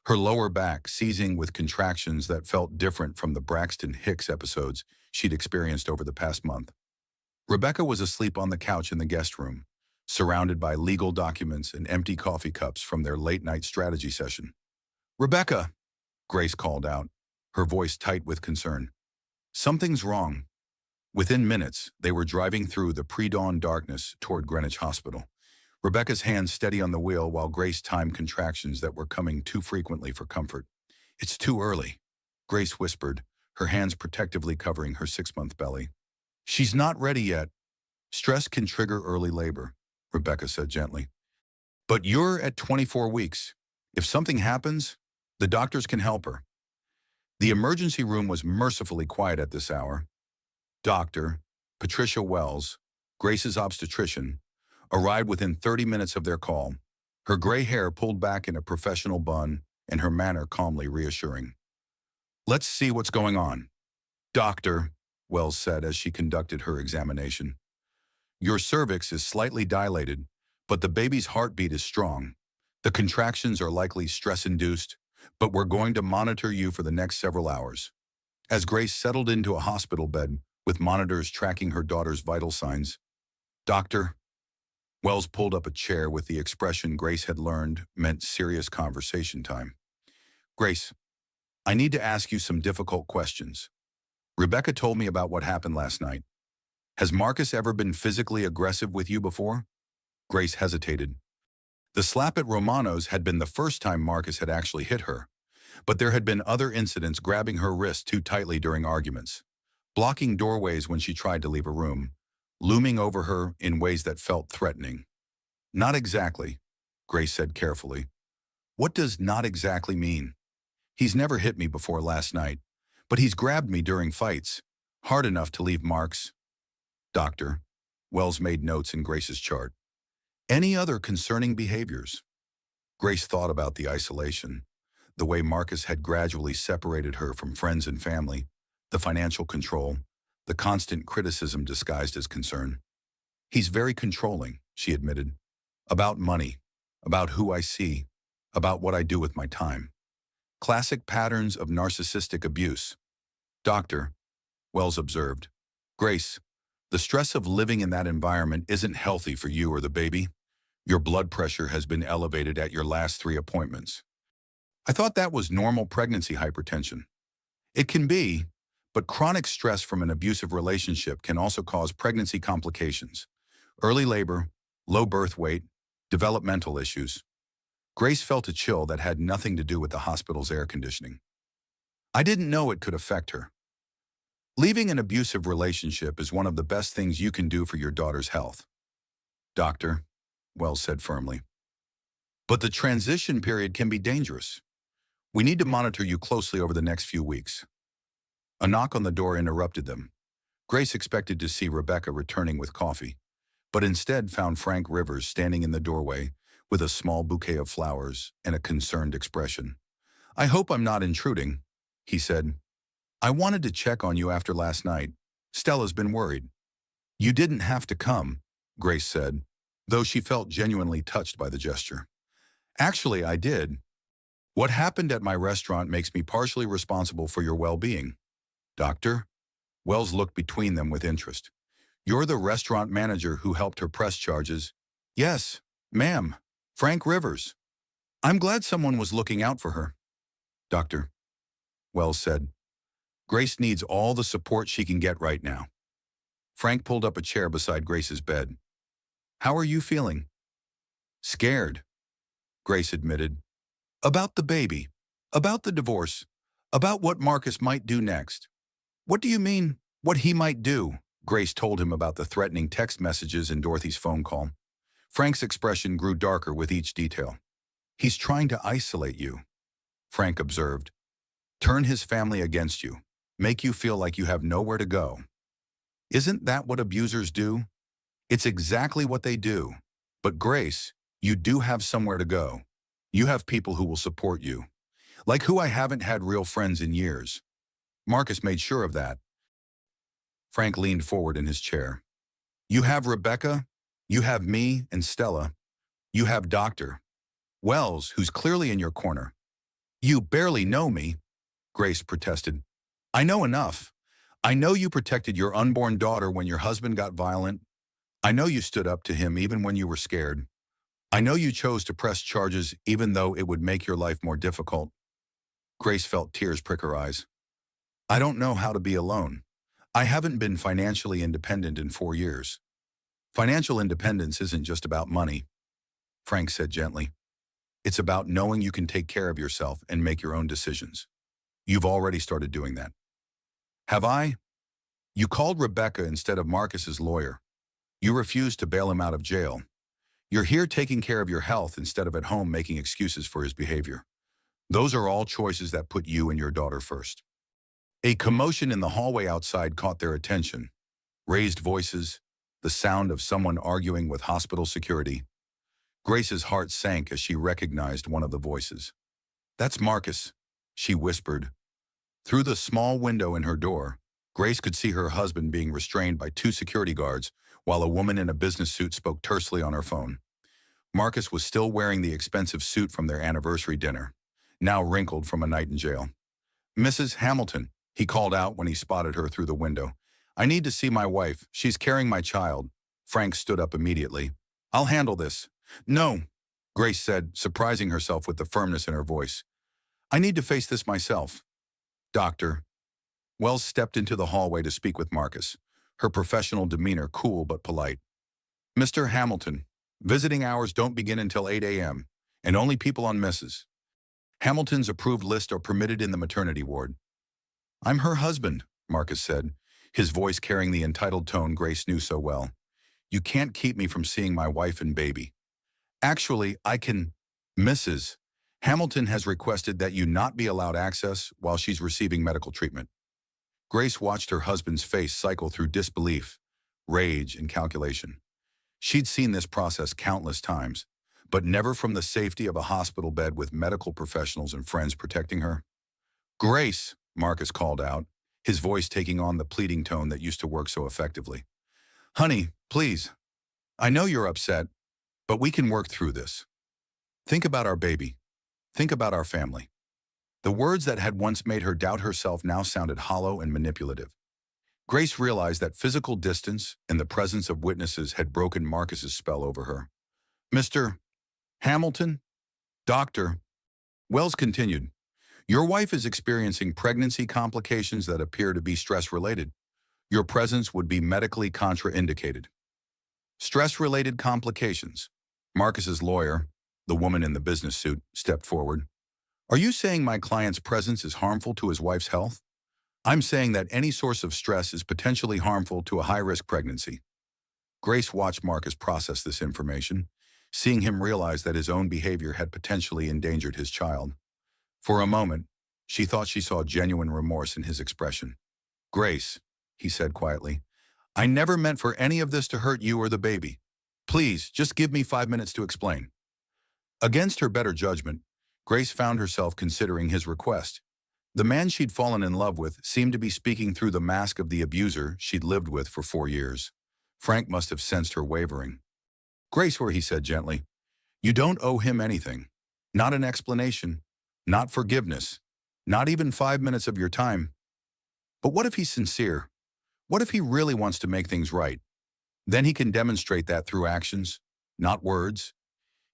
her lower back seizing with contractions that felt different from the Braxton Hicks episodes she'd experienced over the past month. Rebecca was asleep on the couch in the guest room, surrounded by legal documents and empty coffee cups from their late-night strategy session. Rebecca, Grace called out, her voice tight with concern. Something's wrong. Within minutes, they were driving through the pre-dawn darkness toward Greenwich Hospital. Rebecca's hands steady on the wheel while Grace timed contractions that were coming too frequently for comfort. It's too early, Grace whispered, her hands protectively covering her 6-month belly. She's not ready yet. Stress can trigger early labor, Rebecca said gently. But you're at 24 weeks. If something happens, the doctors can help her. The emergency room was mercifully quiet at this hour. Dr. Patricia Wells, Grace's obstetrician, arrived within 30 minutes of their call, her gray hair pulled back in a professional bun and her manner calmly reassuring. Let's see what's going on. Doctor, Wells said as she conducted her examination. Your cervix is slightly dilated, but the baby's heartbeat is strong. The contractions are likely stress-induced, but we're going to monitor you for the next several hours. As Grace settled into a hospital bed with monitors tracking her daughter's vital signs, Doctor, Wells pulled up a chair with the expression Grace had learned meant serious conversation time. Grace, I need to ask you some difficult questions. Rebecca told me about what happened last night. Has Marcus ever been physically aggressive with you before? Grace hesitated. The slap at Romano's had been the first time Marcus had actually hit her, but there had been other incidents grabbing her wrist too tightly during arguments, blocking doorways when she tried to leave a room, looming over her in ways that felt threatening. Not exactly, Grace said carefully. What does not exactly mean? He's never hit me before last night, but he's grabbed me during fights, hard enough to leave marks. Doctor, Wells made notes in Grace's chart. Any other concerning behaviors? Grace thought about the isolation, the way Marcus had gradually separated her from friends and family, the financial control, the constant criticism disguised as concern. He's very controlling, she admitted. About money, about who I see, about what I do with my time. Classic patterns of narcissistic abuse. Doctor, Wells observed. Grace, the stress of living in that environment isn't healthy for you or the baby. Your blood pressure has been elevated at your last 3 appointments. I thought that was normal pregnancy hypertension. It can be, but chronic stress from an abusive relationship can also cause pregnancy complications, early labor, low birth weight, developmental issues. Grace felt a chill that had nothing to do with the hospital's air conditioning. I didn't know it could affect her. Leaving an abusive relationship is one of the best things you can do for your daughter's health. Doctor, Wells said firmly. But the transition period can be dangerous. We need to monitor you closely over the next few weeks. A knock on the door interrupted them. Grace expected to see Rebecca returning with coffee, but instead found Frank Rivers standing in the doorway with a small bouquet of flowers and a concerned expression. I hope I'm not intruding, he said. I wanted to check on you after last night. Stella's been worried. You didn't have to come, Grace said, though she felt genuinely touched by the gesture. Actually, I did. What happened at my restaurant makes me partially responsible for your well-being. Doctor? Wells looked between them with interest. You're the restaurant manager who helped her press charges. Yes, ma'am. Frank Rivers. I'm glad someone was looking out for her. Doctor, Wells said. Grace needs all the support she can get right now. Frank pulled up a chair beside Grace's bed. How are you feeling? Scared, Grace admitted. About the baby, about the divorce, about what Marcus might do next. What do you mean, what he might do? Grace told him about the threatening text messages and Dorothy's phone call. Frank's expression grew darker with each detail. He's trying to isolate you, Frank observed. Turn his family against you, make you feel like you have nowhere to go. Isn't that what abusers do? It's exactly what they do. But Grace, you do have somewhere to go. You have people who will support you. Like who I haven't had real friends in years. Marcus made sure of that. Frank leaned forward in his chair. You have Rebecca, you have me and Stella. You have Dr. Wells, who's clearly in your corner. You barely know me, Grace protested. I know enough. I know you protected your unborn daughter when your husband got violent. I know you stood up to him even when you were scared. I know you chose to press charges even though it would make your life more difficult. Grace felt tears prick her eyes. I don't know how to be alone. I haven't been financially independent in 4 years. Financial independence isn't just about money, Frank said gently. It's about knowing you can take care of yourself and make your own decisions. You've already started doing that. Have I? You called Rebecca instead of Marcus's lawyer. You refused to bail him out of jail. You're here taking care of your health instead of at home making excuses for his behavior. Those are all choices that put you and your daughter first. A commotion in the hallway outside caught their attention. Raised voices, the sound of someone arguing with hospital security. Grace's heart sank as she recognized one of the voices. That's Marcus, she whispered. Through the small window in her door, Grace could see her husband being restrained by 2 security guards while a woman in a business suit spoke tersely on her phone. Marcus was still wearing the expensive suit from their anniversary dinner, now wrinkled from a night in jail. Mrs. Hamilton, he called out when he spotted her through the window. I need to see my wife. She's carrying my child. Frank stood up immediately. I'll handle this. No, Grace said, surprising herself with the firmness in her voice. I need to face this myself. Doctor. Wells stepped into the hallway to speak with Marcus, her professional demeanor cool but polite. Mr. Hamilton, Visiting hours don't begin until 8 a.m., and only people on Mrs. Hamilton's approved list are permitted in the maternity ward. I'm her husband, Marcus said, his voice carrying the entitled tone Grace knew so well. You can't keep me from seeing my wife and baby. Actually, I can. Mrs. Hamilton has requested that you not be allowed access while she's receiving medical treatment. Grace watched her husband's face cycle through disbelief, rage, and calculation. She'd seen this process countless times, but never from the safety of a hospital bed with medical professionals and friends protecting her. Grace, Marcus called out, his voice taking on the pleading tone that used to work so effectively. Honey, please. I know you're upset, but we can work through this. Think about our baby. Think about our family. The words that had once made her doubt herself now sounded hollow and manipulative. Grace realized that physical distance and the presence of witnesses had broken Marcus's spell over her. Mr. Hamilton? Doctor? Wells continued. Your wife is experiencing pregnancy complications that appear to be stress-related. Your presence would be medically contraindicated. Stress-related complications. Marcus's lawyer, the woman in the business suit, stepped forward. Are you saying my client's presence is harmful to his wife's health? I'm saying that any source of stress is potentially harmful to a high-risk pregnancy. Grace watched Marcus process this information, seeing him realize that his own behavior had potentially endangered his child. For a moment, she thought she saw genuine remorse in his expression. Grace, he said quietly, I never meant for any of this to hurt you or the baby. Please, just give me 5 minutes to explain. Against her better judgment, Grace found herself considering his request. The man she'd fallen in love with seemed to be speaking through the mask of the abuser she'd lived with for 4 years. Frank must have sensed her wavering. Grace, he said gently, you don't owe him anything. Not an explanation, not forgiveness, not even 5 minutes of your time. But what if he's sincere? What if he really wants to make things right? Then he can demonstrate that through actions, not words.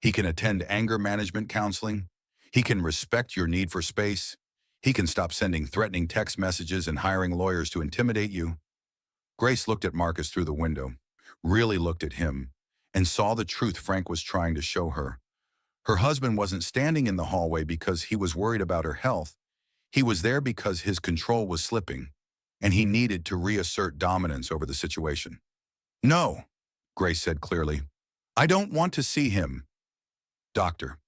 He can attend anger management counseling. He can respect your need for space. He can stop sending threatening text messages and hiring lawyers to intimidate you. Grace looked at Marcus through the window, really looked at him, and saw the truth Frank was trying to show her. Her husband wasn't standing in the hallway because he was worried about her health. He was there because his control was slipping, and he needed to reassert dominance over the situation. No, Grace said clearly. I don't want to see him. Doctor.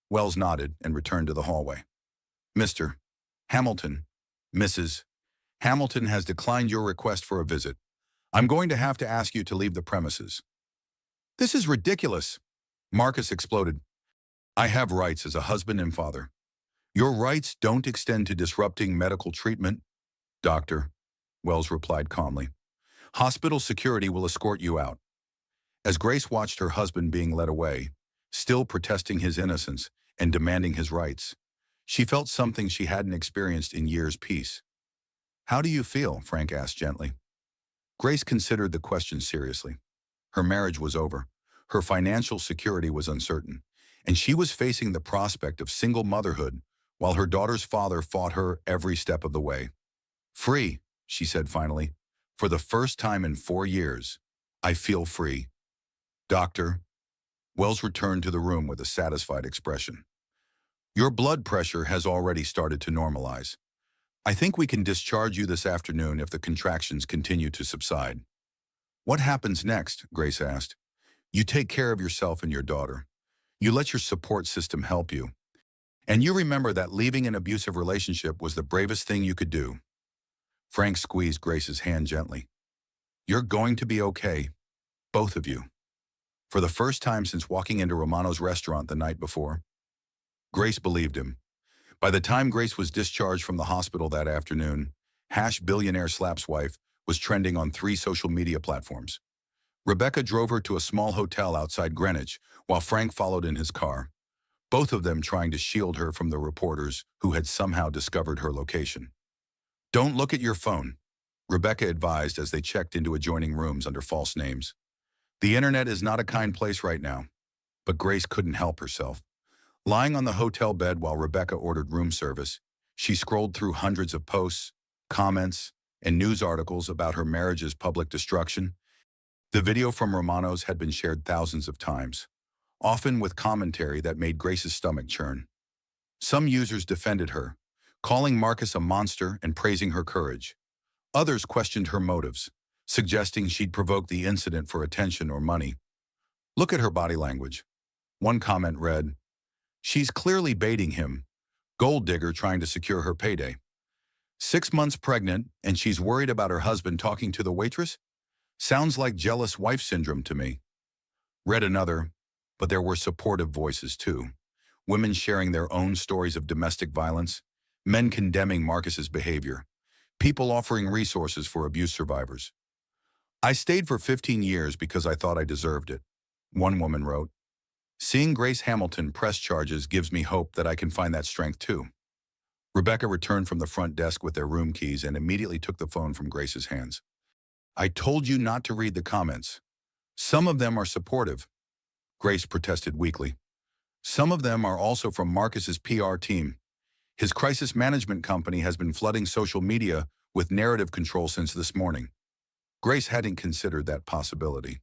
Wells nodded and returned to the hallway. Mr. Hamilton, Mrs. Hamilton has declined your request for a visit. I'm going to have to ask you to leave the premises. This is ridiculous, Marcus exploded. I have rights as a husband and father. Your rights don't extend to disrupting medical treatment, Doctor, Wells replied calmly. Hospital security will escort you out. As Grace watched her husband being led away, still protesting his innocence and demanding his rights, she felt something she hadn't experienced in years. Peace. How do you feel? Frank asked gently. Grace considered the question seriously. Her marriage was over. Her financial security was uncertain, and she was facing the prospect of single motherhood while her daughter's father fought her every step of the way. Free, she said finally. For the first time in 4 years, I feel free. Doctor. Wells returned to the room with a satisfied expression. Your blood pressure has already started to normalize. I think we can discharge you this afternoon if the contractions continue to subside. What happens next? Grace asked. You take care of yourself and your daughter. You let your support system help you. And you remember that leaving an abusive relationship was the bravest thing you could do. Frank squeezed Grace's hand gently. You're going to be okay, both of you. For the first time since walking into Romano's restaurant the night before. Grace believed him. By the time Grace was discharged from the hospital that afternoon, #Billionaire Slap's wife was trending on 3 social media platforms. Rebecca drove her to a small hotel outside Greenwich, while Frank followed in his car, both of them trying to shield her from the reporters who had somehow discovered her location. Don't look at your phone, Rebecca advised as they checked into adjoining rooms under false names. The internet is not a kind place right now. But Grace couldn't help herself. Lying on the hotel bed while Rebecca ordered room service, she scrolled through hundreds of posts, comments, and news articles about her marriage's public destruction The video from Romano's had been shared thousands of times, often with commentary that made Grace's stomach churn. Some users defended her, calling Marcus a monster and praising her courage. Others questioned her motives, suggesting she'd provoked the incident for attention or money. Look at her body language. One comment read, "She's clearly baiting him, gold digger trying to secure her payday. 6 months pregnant and she's worried about her husband talking to the waitress? Sounds like jealous wife syndrome to me." Read another, but there were supportive voices too. Women sharing their own stories of domestic violence, men condemning Marcus's behavior, people offering resources for abuse survivors. "I stayed for 15 years because I thought I deserved it," one woman wrote. "Seeing Grace Hamilton press charges gives me hope that I can find that strength too." Rebecca returned from the front desk with their room keys and immediately took the phone from Grace's hands. "I told you not to read the comments. Some of them are supportive," Grace protested weakly. "Some of them are also from Marcus's PR team. His crisis management company has been flooding social media with narrative control since this morning." Grace hadn't considered that possibility.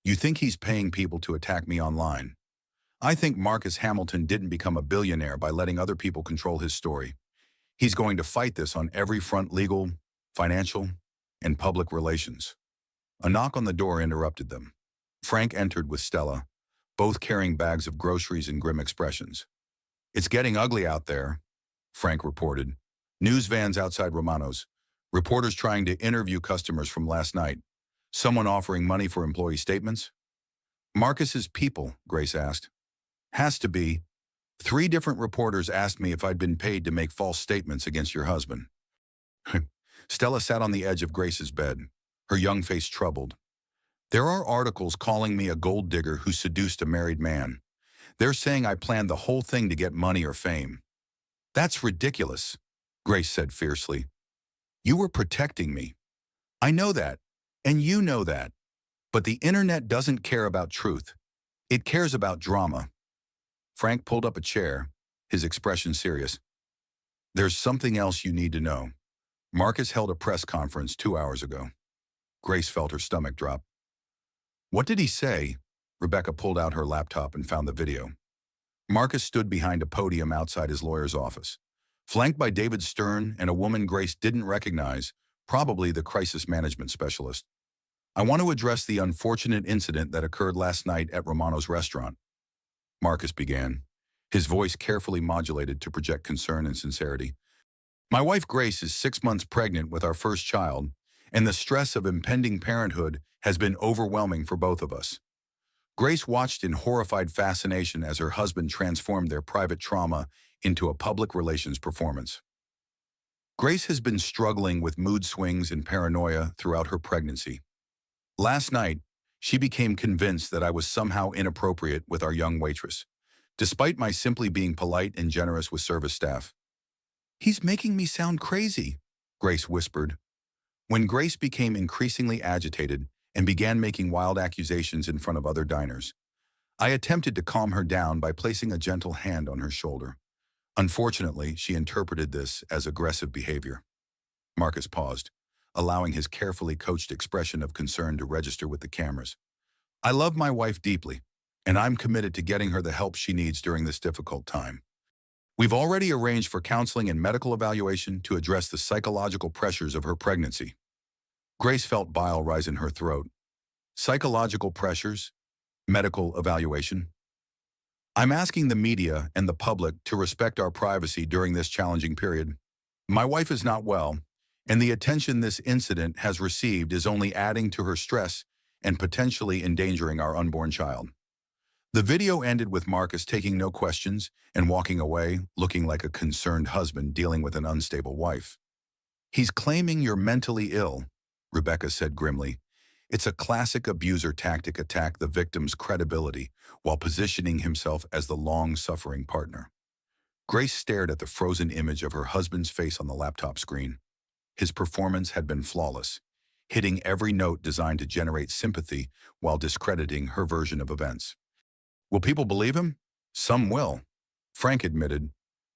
"You think he's paying people to attack me online? I think Marcus Hamilton didn't become a billionaire by letting other people control his story. He's going to fight this on every front: legal, financial, and public relations." A knock on the door interrupted them. Frank entered with Stella, both carrying bags of groceries and grim expressions. "It's getting ugly out there," Frank reported. "News vans outside Romano's, reporters trying to interview customers from last night, someone offering money for employee statements." "Marcus's people?" Grace asked. "Has to be. 3 different reporters asked me if I'd been paid to make false statements against your husband." Stella sat on the edge of Grace's bed, her young face troubled. "There are articles calling me a gold digger who seduced a married man. They're saying I planned the whole thing to get money or fame." "That's ridiculous," Grace said fiercely. "You were protecting me. I know that, and you know that. But the internet doesn't care about truth. It cares about drama." Frank pulled up a chair, his expression serious. "There's something else you need to know. Marcus held a press conference 2 hours ago." Grace felt her stomach drop. "What did he say?" Rebecca pulled out her laptop and found the video. Marcus stood behind a podium outside his lawyer's office, flanked by David Stern and a woman Grace didn't recognize, probably the crisis management specialist. "I want to address the unfortunate incident that occurred last night at Romano's restaurant," Marcus began, his voice carefully modulated to project concern and sincerity. "My wife Grace is 6 months pregnant with our first child, and the stress of impending parenthood has been overwhelming for both of us." Grace watched in horrified fascination as her husband transformed their private trauma into a public relations performance. Grace has been struggling with mood swings and paranoia throughout her pregnancy. "Last night, she became convinced that I was somehow inappropriate with our young waitress, despite my simply being polite and generous with service staff." "He's making me sound crazy," Grace whispered. When Grace became increasingly agitated and began making wild accusations in front of other diners, I attempted to calm her down by placing a gentle hand on her shoulder. Unfortunately, she interpreted this as aggressive behavior. Marcus paused, allowing his carefully coached expression of concern to register with the cameras. "I love my wife deeply, and I'm committed to getting her the help she needs during this difficult time. We've already arranged for counseling and medical evaluation to address the psychological pressures of her pregnancy." Grace felt bile rise in her throat. Psychological pressures? Medical evaluation? "I'm asking the media and the public to respect our privacy during this challenging period. My wife is not well, and the attention this incident has received is only adding to her stress and potentially endangering our unborn child." The video ended with Marcus taking no questions and walking away, looking like a concerned husband dealing with an unstable wife. "He's claiming you're mentally ill," Rebecca said grimly. "It's a classic abuser tactic: attack the victim's credibility while positioning himself as the long-suffering partner." Grace stared at the frozen image of her husband's face on the laptop screen. His performance had been flawless, hitting every note designed to generate sympathy while discrediting her version of events. "Will people believe him? Some will," Frank admitted.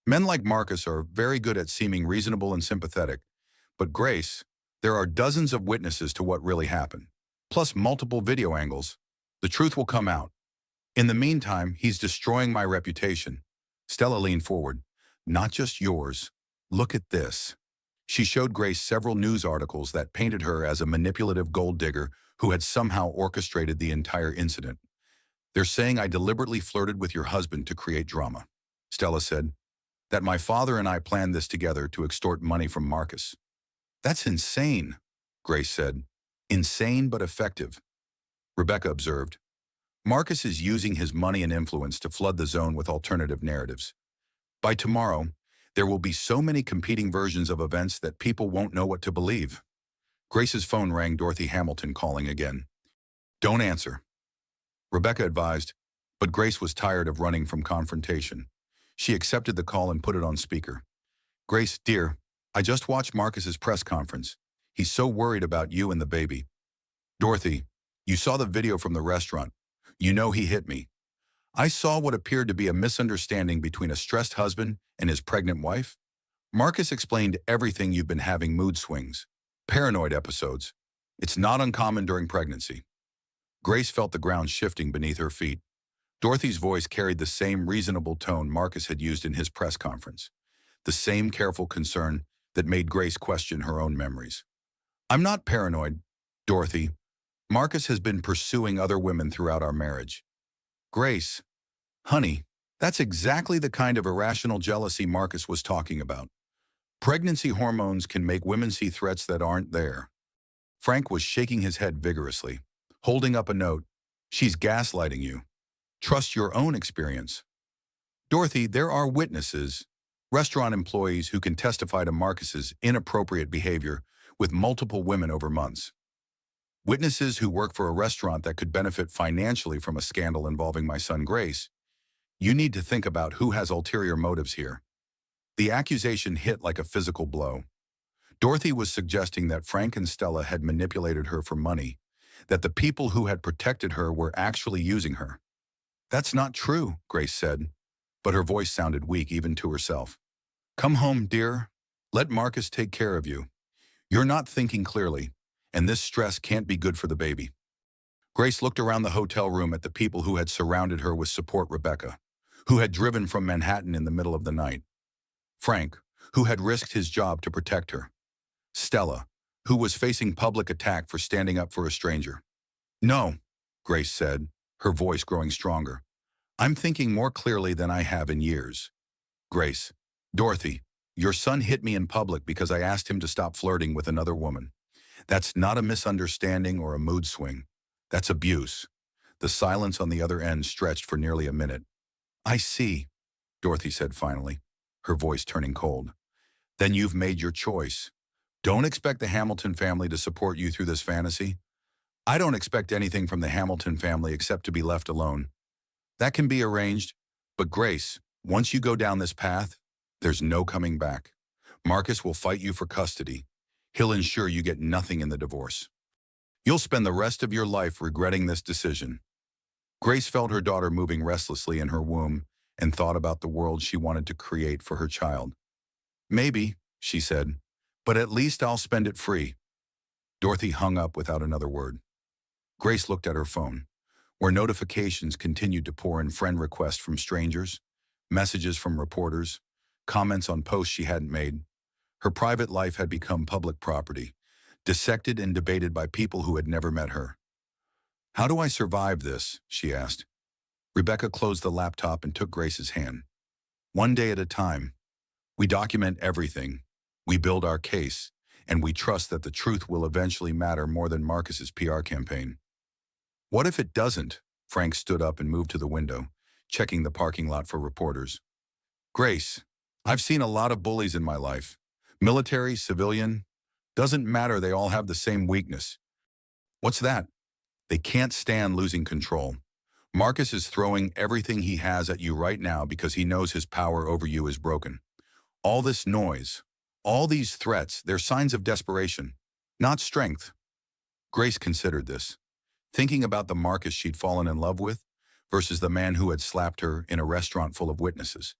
"Men like Marcus are very good at seeming reasonable and sympathetic. But Grace, there are dozens of witnesses to what really happened. plus multiple video angles. The truth will come out. In the meantime, he's destroying my reputation. Stella leaned forward. Not just yours. Look at this. She showed Grace several news articles that painted her as a manipulative gold digger who had somehow orchestrated the entire incident. They're saying I deliberately flirted with your husband to create drama. Stella said, that my father and I planned this together to extort money from Marcus. That's insane, Grace said. Insane but effective. Rebecca observed. Marcus is using his money and influence to flood the zone with alternative narratives. By tomorrow, there will be so many competing versions of events that people won't know what to believe. Grace's phone rang. Dorothy Hamilton calling again. Don't answer, Rebecca advised, but Grace was tired of running from confrontation. She accepted the call and put it on speaker. Grace, dear, I just watched Marcus's press conference. He's so worried about you and the baby. Dorothy, you saw the video from the restaurant. You know he hit me. I saw what appeared to be a misunderstanding between a stressed husband and his pregnant wife. Marcus explained everything. You've been having mood swings, paranoid episodes. It's not uncommon during pregnancy. Grace felt the ground shifting beneath her feet. Dorothy's voice carried the same reasonable tone Marcus had used in his press conference, the same careful concern that made Grace question her own memories. I'm not paranoid, Dorothy. Marcus has been pursuing other women throughout our marriage. Grace, honey, that's exactly the kind of irrational jealousy Marcus was talking about. Pregnancy hormones can make women see threats that aren't there. Frank was shaking his head vigorously, holding up a note. She's gaslighting you. Trust your own experience. Dorothy, there are witnesses, restaurant employees who can testify to Marcus's inappropriate behavior with multiple women over months. Witnesses who work for a restaurant that could benefit financially from a scandal involving my son Grace. You need to think about who has ulterior motives here. The accusation hit like a physical blow. Dorothy was suggesting that Frank and Stella had manipulated her for money, that the people who had protected her were actually using her. That's not true, Grace said, but her voice sounded weak even to herself. Come home, dear. Let Marcus take care of you. You're not thinking clearly, and this stress can't be good for the baby. Grace looked around the hotel room at the people who had surrounded her with support. Rebecca, who had driven from Manhattan in the middle of the night. Frank, who had risked his job to protect her. Stella, who was facing public attack for standing up for a stranger. No, Grace said, her voice growing stronger. I'm thinking more clearly than I have in years. Grace, Dorothy, your son hit me in public because I asked him to stop flirting with another woman. That's not a misunderstanding or a mood swing. That's abuse. The silence on the other end stretched for nearly a minute. I see, Dorothy said finally, her voice turning cold. Then you've made your choice. Don't expect the Hamilton family to support you through this fantasy. I don't expect anything from the Hamilton family except to be left alone. That can be arranged, but Grace, once you go down this path, there's no coming back. Marcus will fight you for custody. He'll ensure you get nothing in the divorce. You'll spend the rest of your life regretting this decision. Grace felt her daughter moving restlessly in her womb and thought about the world she wanted to create for her child. Maybe, she said, but at least I'll spend it free. Dorothy hung up without another word. Grace looked at her phone, where notifications continued to pour in. Friend requests from strangers, messages from reporters, comments on posts she hadn't made. Her private life had become public property, dissected and debated by people who had never met her. How do I survive this? She asked. Rebecca closed the laptop and took Grace's hand. One day at a time. We document everything. We build our case, and we trust that the truth will eventually matter more than Marcus's PR campaign. What if it doesn't? Frank stood up and moved to the window, checking the parking lot for reporters. Grace, I've seen a lot of bullies in my life. Military, civilian, doesn't matter, they all have the same weakness. What's that? They can't stand losing control. Marcus is throwing everything he has at you right now because he knows his power over you is broken. All this noise, all these threats, they're signs of desperation, not strength. Grace considered this, thinking about the Marcus she'd fallen in love with versus the man who had slapped her in a restaurant full of witnesses.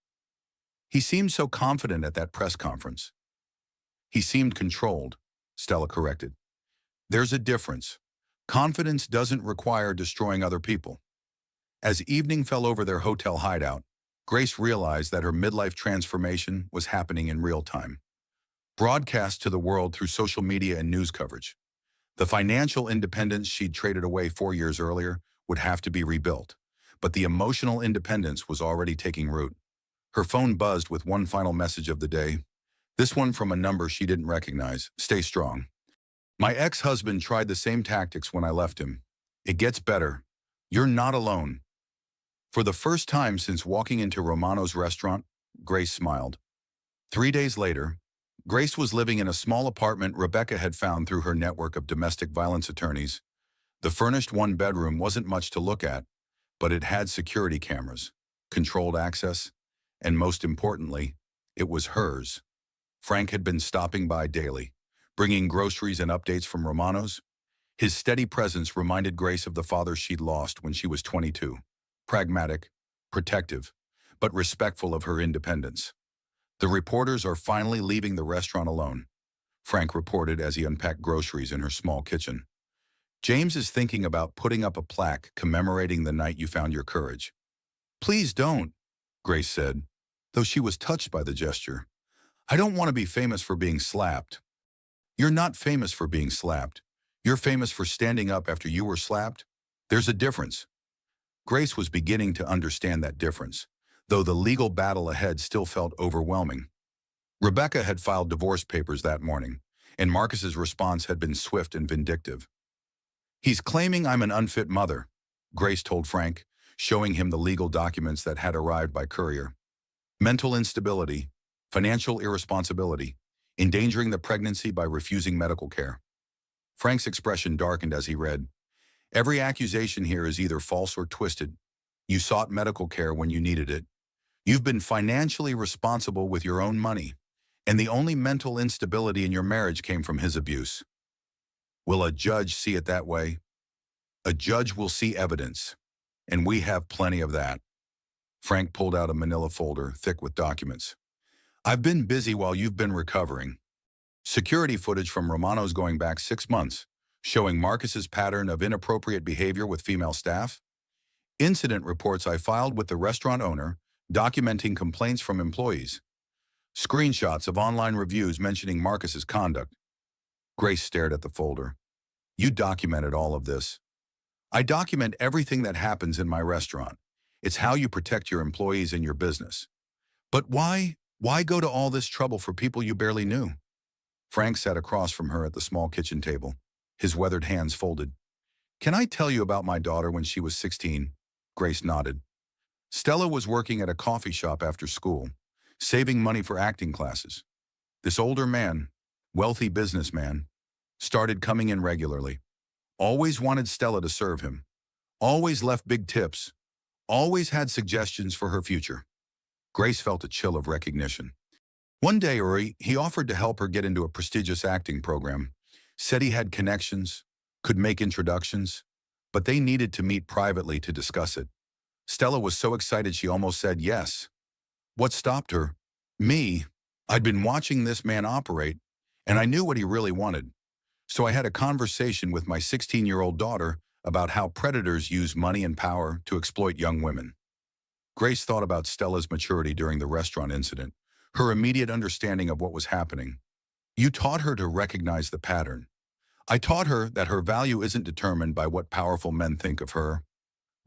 He seemed so confident at that press conference. He seemed controlled, Stella corrected. There's a difference. Confidence doesn't require destroying other people. As evening fell over their hotel hideout, Grace realized that her midlife transformation was happening in real time, broadcast to the world through social media and news coverage. The financial independence she'd traded away 4 years earlier would have to be rebuilt, but the emotional independence was already taking root. Her phone buzzed with one final message of the day, this one from a number she didn't recognize. Stay strong. My ex-husband tried the same tactics when I left him. It gets better. You're not alone. For the first time since walking into Romano's restaurant, Grace smiled. 3 days later, Grace was living in a small apartment Rebecca had found through her network of domestic violence attorneys. The furnished one-bedroom wasn't much to look at, but it had security cameras, controlled access, and most importantly, it was hers. Frank had been stopping by daily, bringing groceries and updates from Romano's. His steady presence reminded Grace of the father she'd lost when she was 22. Pragmatic, protective, but respectful of her independence. The reporters are finally leaving the restaurant alone, Frank reported as he unpacked groceries in her small kitchen. James is thinking about putting up a plaque commemorating the night you found your courage. Please don't, Grace said, though she was touched by the gesture. I don't want to be famous for being slapped. You're not famous for being slapped. You're famous for standing up after you were slapped. There's a difference. Grace was beginning to understand that difference, though the legal battle ahead still felt overwhelming. Rebecca had filed divorce papers that morning, and Marcus's response had been swift and vindictive. He's claiming I'm an unfit mother, Grace told Frank, showing him the legal documents that had arrived by courier. Mental instability, financial irresponsibility, endangering the pregnancy by refusing medical care. Frank's expression darkened as he read, every accusation here is either false or twisted. You sought medical care when you needed it. You've been financially responsible with your own money, and the only mental instability in your marriage came from his abuse. Will a judge see it that way? A judge will see evidence, and we have plenty of that. Frank pulled out a manila folder thick with documents. I've been busy while you've been recovering. Security footage from Romano's going back 6 months, showing Marcus's pattern of inappropriate behavior with female staff. Incident reports I filed with the restaurant owner, documenting complaints from employees. Screenshots of online reviews mentioning Marcus's conduct. Grace stared at the folder. You documented all of this. I document everything that happens in my restaurant. It's how you protect your employees and your business. But why go to all this trouble for people you barely knew? Frank sat across from her at the small kitchen table, his weathered hands folded. Can I tell you about my daughter when she was 16? Grace nodded. Stella was working at a coffee shop after school, saving money for acting classes. This older man, wealthy businessman, started coming in regularly. Always wanted Stella to serve him. Always left big tips. Always had suggestions for her future. Grace felt a chill of recognition. One day, Uri, he offered to help her get into a prestigious acting program. Said he had connections, could make introductions, but they needed to meet privately to discuss it. Stella was so excited she almost said yes. What stopped her? Me. I'd been watching this man operate, and I knew what he really wanted. So I had a conversation with my 16-year-old daughter about how predators use money and power to exploit young women. Grace thought about Stella's maturity during the restaurant incident, her immediate understanding of what was happening. You taught her to recognize the pattern. I taught her that her value isn't determined by what powerful men think of her.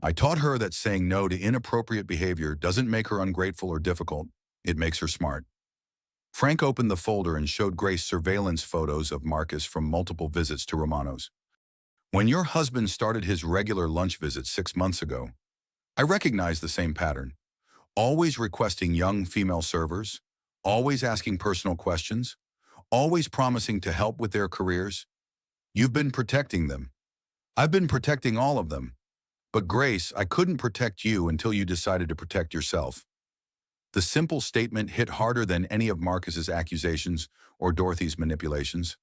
I taught her that saying no to inappropriate behavior doesn't make her ungrateful or difficult, it makes her smart. Frank opened the folder and showed Grace surveillance photos of Marcus from multiple visits to Romano's. When your husband started his regular lunch visit 6 months ago, I recognized the same pattern. Always requesting young female servers, always asking personal questions, always promising to help with their careers. You've been protecting them. I've been protecting all of them. But Grace, I couldn't protect you until you decided to protect yourself. The simple statement hit harder than any of Marcus's accusations or Dorothy's manipulations.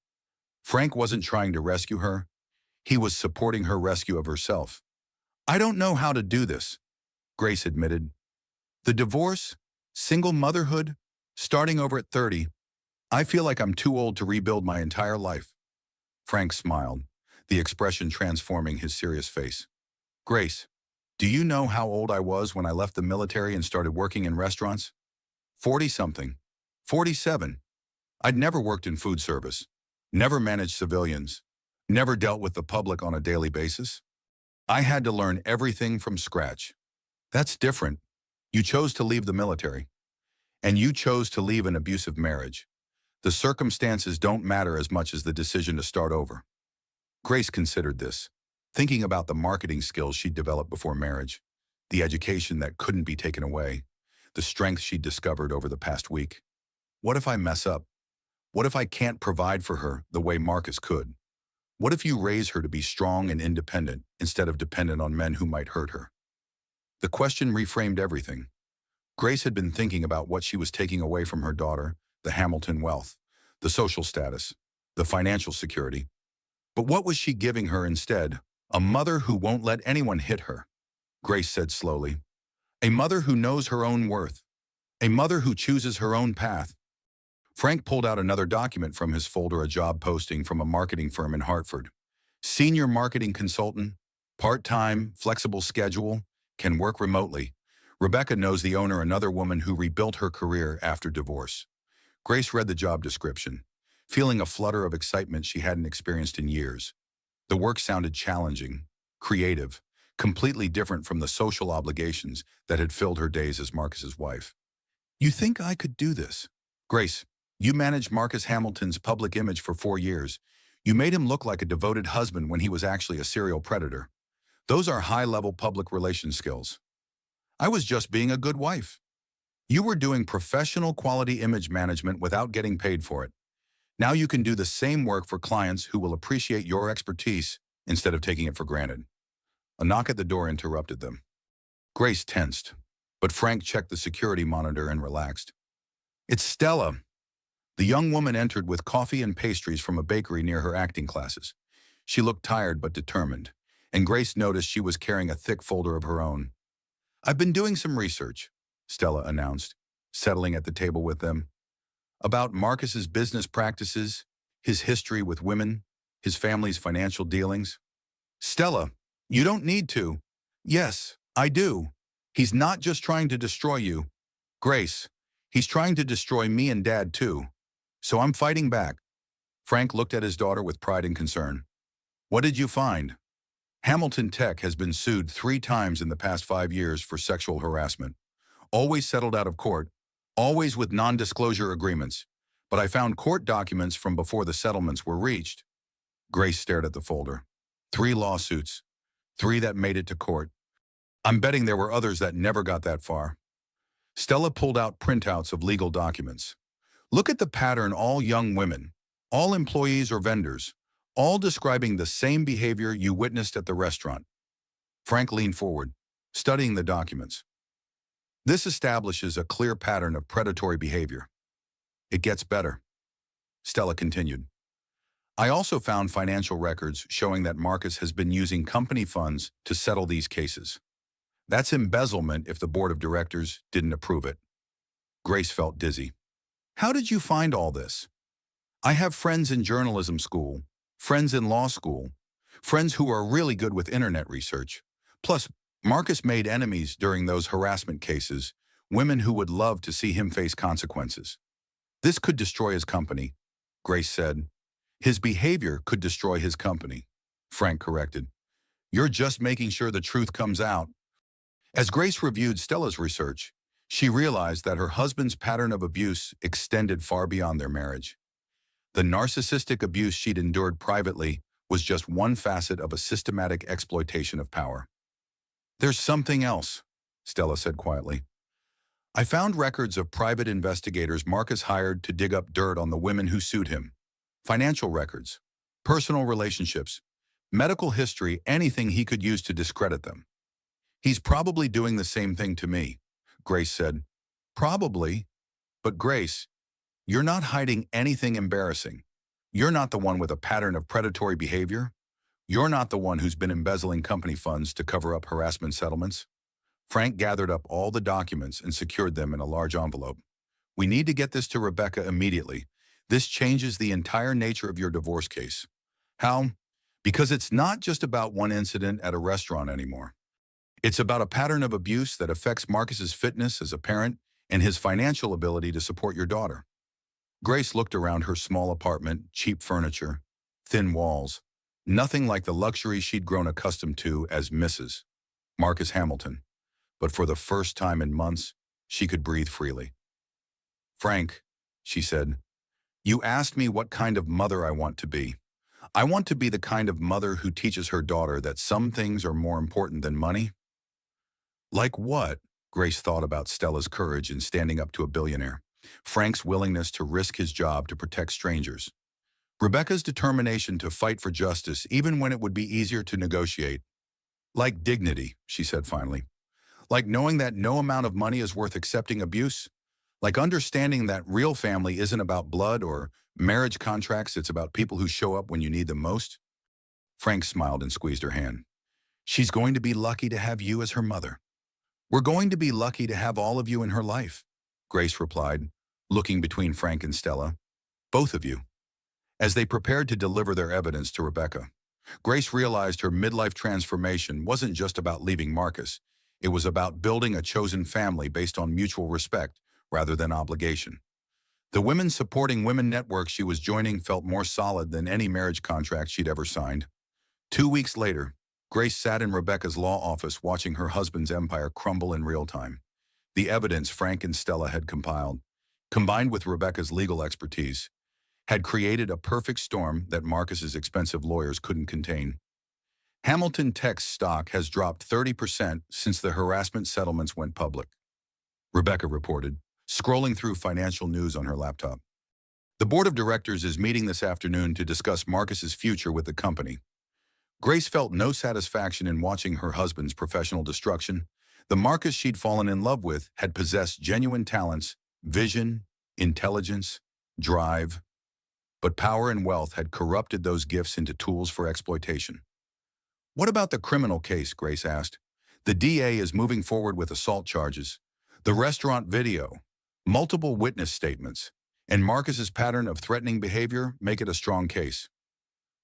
Frank wasn't trying to rescue her. He was supporting her rescue of herself. I don't know how to do this, Grace admitted. The divorce, single motherhood, starting over at 30. I feel like I'm too old to rebuild my entire life. Frank smiled. the expression transforming his serious face. Grace, do you know how old I was when I left the military and started working in restaurants? 40-something. 47. I'd never worked in food service, never managed civilians, never dealt with the public on a daily basis. I had to learn everything from scratch. That's different. You chose to leave the military, and you chose to leave an abusive marriage. The circumstances don't matter as much as the decision to start over. Grace considered this, thinking about the marketing skills she'd developed before marriage, the education that couldn't be taken away, the strength she'd discovered over the past week. What if I mess up? What if I can't provide for her the way Marcus could? What if you raise her to be strong and independent instead of dependent on men who might hurt her? The question reframed everything. Grace had been thinking about what she was taking away from her daughter, the Hamilton wealth, the social status, the financial security. But what was she giving her instead? A mother who won't let anyone hit her. Grace said slowly. A mother who knows her own worth. A mother who chooses her own path. Frank pulled out another document from his folder, a job posting from a marketing firm in Hartford. Senior marketing consultant, part-time, flexible schedule, can work remotely. Rebecca knows the owner, another woman who rebuilt her career after divorce. Grace read the job description, feeling a flutter of excitement she hadn't experienced in years. The work sounded challenging, creative, completely different from the social obligations that had filled her days as Marcus's wife. You think I could do this? Grace, you managed Marcus Hamilton's public image for 4 years. You made him look like a devoted husband when he was actually a serial predator. Those are high-level public relations skills. I was just being a good wife. You were doing professional quality image management without getting paid for it. Now you can do the same work for clients who will appreciate your expertise instead of taking it for granted. A knock at the door interrupted them. Grace tensed, but Frank checked the security monitor and relaxed. It's Stella. The young woman entered with coffee and pastries from a bakery near her acting classes. She looked tired but determined, and Grace noticed she was carrying a thick folder of her own. I've been doing some research, Stella announced, settling at the table with them. About Marcus's business practices, his history with women, his family's financial dealings. Stella, you don't need to. Yes, I do. He's not just trying to destroy you. Grace, he's trying to destroy me and Dad too. So I'm fighting back. Frank looked at his daughter with pride and concern. What did you find? Hamilton Tech has been sued 3 times in the past 5 years for sexual harassment. Always settled out of court, always with non-disclosure agreements. But I found court documents from before the settlements were reached. Grace stared at the folder. 3 lawsuits. 3 that made it to court. I'm betting there were others that never got that far. Stella pulled out printouts of legal documents. Look at the pattern, all young women, all employees or vendors, all describing the same behavior you witnessed at the restaurant. Frank leaned forward, studying the documents. This establishes a clear pattern of predatory behavior. It gets better. Stella continued. I also found financial records showing that Marcus has been using company funds to settle these cases. That's embezzlement if the board of directors didn't approve it. Grace felt dizzy. How did you find all this? I have friends in journalism school, friends in law school, friends who are really good with internet research. Plus, Marcus made enemies during those harassment cases, women who would love to see him face consequences. This could destroy his company, Grace said. His behavior could destroy his company, Frank corrected. You're just making sure the truth comes out. As Grace reviewed Stella's research, she realized that her husband's pattern of abuse extended far beyond their marriage. The narcissistic abuse she'd endured privately was just one facet of a systematic exploitation of power. There's something else, Stella said quietly. I found records of private investigators Marcus hired to dig up dirt on the women who sued him. Financial records, personal relationships, medical history, anything he could use to discredit them. He's probably doing the same thing to me, Grace said. Probably. But Grace, you're not hiding anything embarrassing. You're not the one with a pattern of predatory behavior. You're not the one who's been embezzling company funds to cover up harassment settlements. Frank gathered up all the documents and secured them in a large envelope. We need to get this to Rebecca immediately. This changes the entire nature of your divorce case. How? Because it's not just about one incident at a restaurant anymore. It's about a pattern of abuse that affects Marcus's fitness as a parent and his financial ability to support your daughter. Grace looked around her small apartment, cheap furniture, thin walls, nothing like the luxury she'd grown accustomed to as Mrs. Marcus Hamilton. But for the first time in months, she could breathe freely. "Frank," she said, "you asked me what kind of mother I want to be. I want to be the kind of mother who teaches her daughter that some things are more important than money." Like what? Grace thought about Stella's courage in standing up to a billionaire, Frank's willingness to risk his job to protect strangers, Rebecca's determination to fight for justice even when it would be easier to negotiate. Like dignity, she said finally. Like knowing that no amount of money is worth accepting abuse. Like understanding that real family isn't about blood or marriage contracts, it's about people who show up when you need them most. Frank smiled and squeezed her hand. "She's going to be lucky to have you as her mother. We're going to be lucky to have all of you in her life," Grace replied, looking between Frank and Stella. "Both of you." As they prepared to deliver their evidence to Rebecca, Grace realized her midlife transformation wasn't just about leaving Marcus. It was about building a chosen family based on mutual respect rather than obligation. The Women Supporting Women network she was joining felt more solid than any marriage contract she'd ever signed. 2 weeks later, Grace sat in Rebecca's law office watching her husband's empire crumble in real time. The evidence Frank and Stella had compiled, combined with Rebecca's legal expertise, had created a perfect storm that Marcus's expensive lawyers couldn't contain. Hamilton Tech's stock has dropped 30% since the harassment settlements went public, Rebecca reported, scrolling through financial news on her laptop. The board of directors is meeting this afternoon to discuss Marcus's future with the company. Grace felt no satisfaction in watching her husband's professional destruction. The Marcus she'd fallen in love with had possessed genuine talents, vision, intelligence, drive. But power and wealth had corrupted those gifts into tools for exploitation. "What about the criminal case?" Grace asked. "The DA is moving forward with assault charges. The restaurant video, multiple witness statements, and Marcus's pattern of threatening behavior make it a strong case."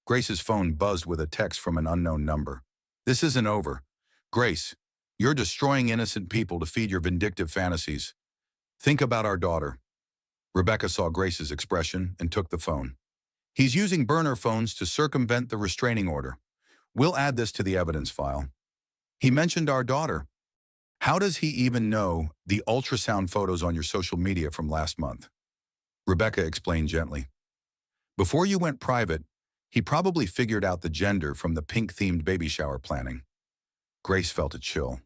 Grace's phone buzzed with a text from an unknown number. "This isn't over. Grace, you're destroying innocent people to feed your vindictive fantasies. Think about our daughter." Rebecca saw Grace's expression and took the phone. "He's using burner phones to circumvent the restraining order. We'll add this to the evidence file. He mentioned our daughter. How does he even know the ultrasound photos on your social media from last month?" Rebecca explained gently. "Before you went private, he probably figured out the gender from the pink-themed baby shower planning." Grace felt a chill.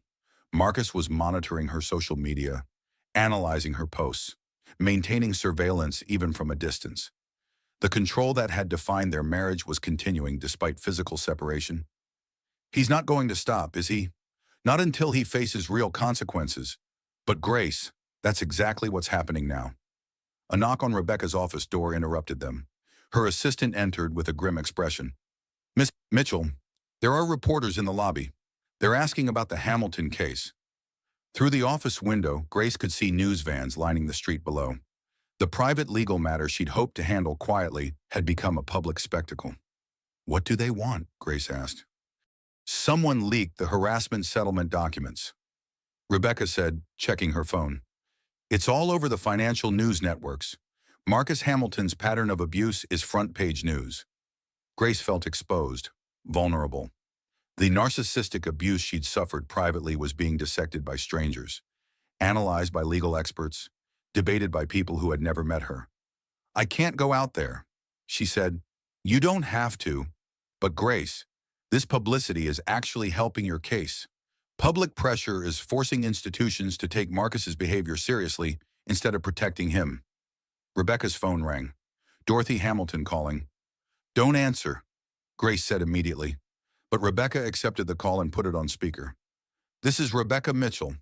Marcus was monitoring her social media, analyzing her posts, maintaining surveillance even from a distance. The control that had defined their marriage was continuing despite physical separation. "He's not going to stop, is he? Not until he faces real consequences." But Grace, that's exactly what's happening now. A knock on Rebecca's office door interrupted them. Her assistant entered with a grim expression. "Miss Mitchell, there are reporters in the lobby. They're asking about the Hamilton case." Through the office window, Grace could see news vans lining the street below. The private legal matter she'd hoped to handle quietly had become a public spectacle. "What do they want?" Grace asked. "Someone leaked the harassment settlement documents," Rebecca said, checking her phone. "It's all over the financial news networks. Marcus Hamilton's pattern of abuse is front-page news." Grace felt exposed, vulnerable. The narcissistic abuse she'd suffered privately was being dissected by strangers, analyzed by legal experts, debated by people who had never met her. "I can't go out there," she said. "You don't have to. But Grace, this publicity is actually helping your case. Public pressure is forcing institutions to take Marcus's behavior seriously instead of protecting him." Rebecca's phone rang. Dorothy Hamilton calling. "Don't answer," Grace said immediately. But Rebecca accepted the call and put it on speaker. "This is Rebecca Mitchell."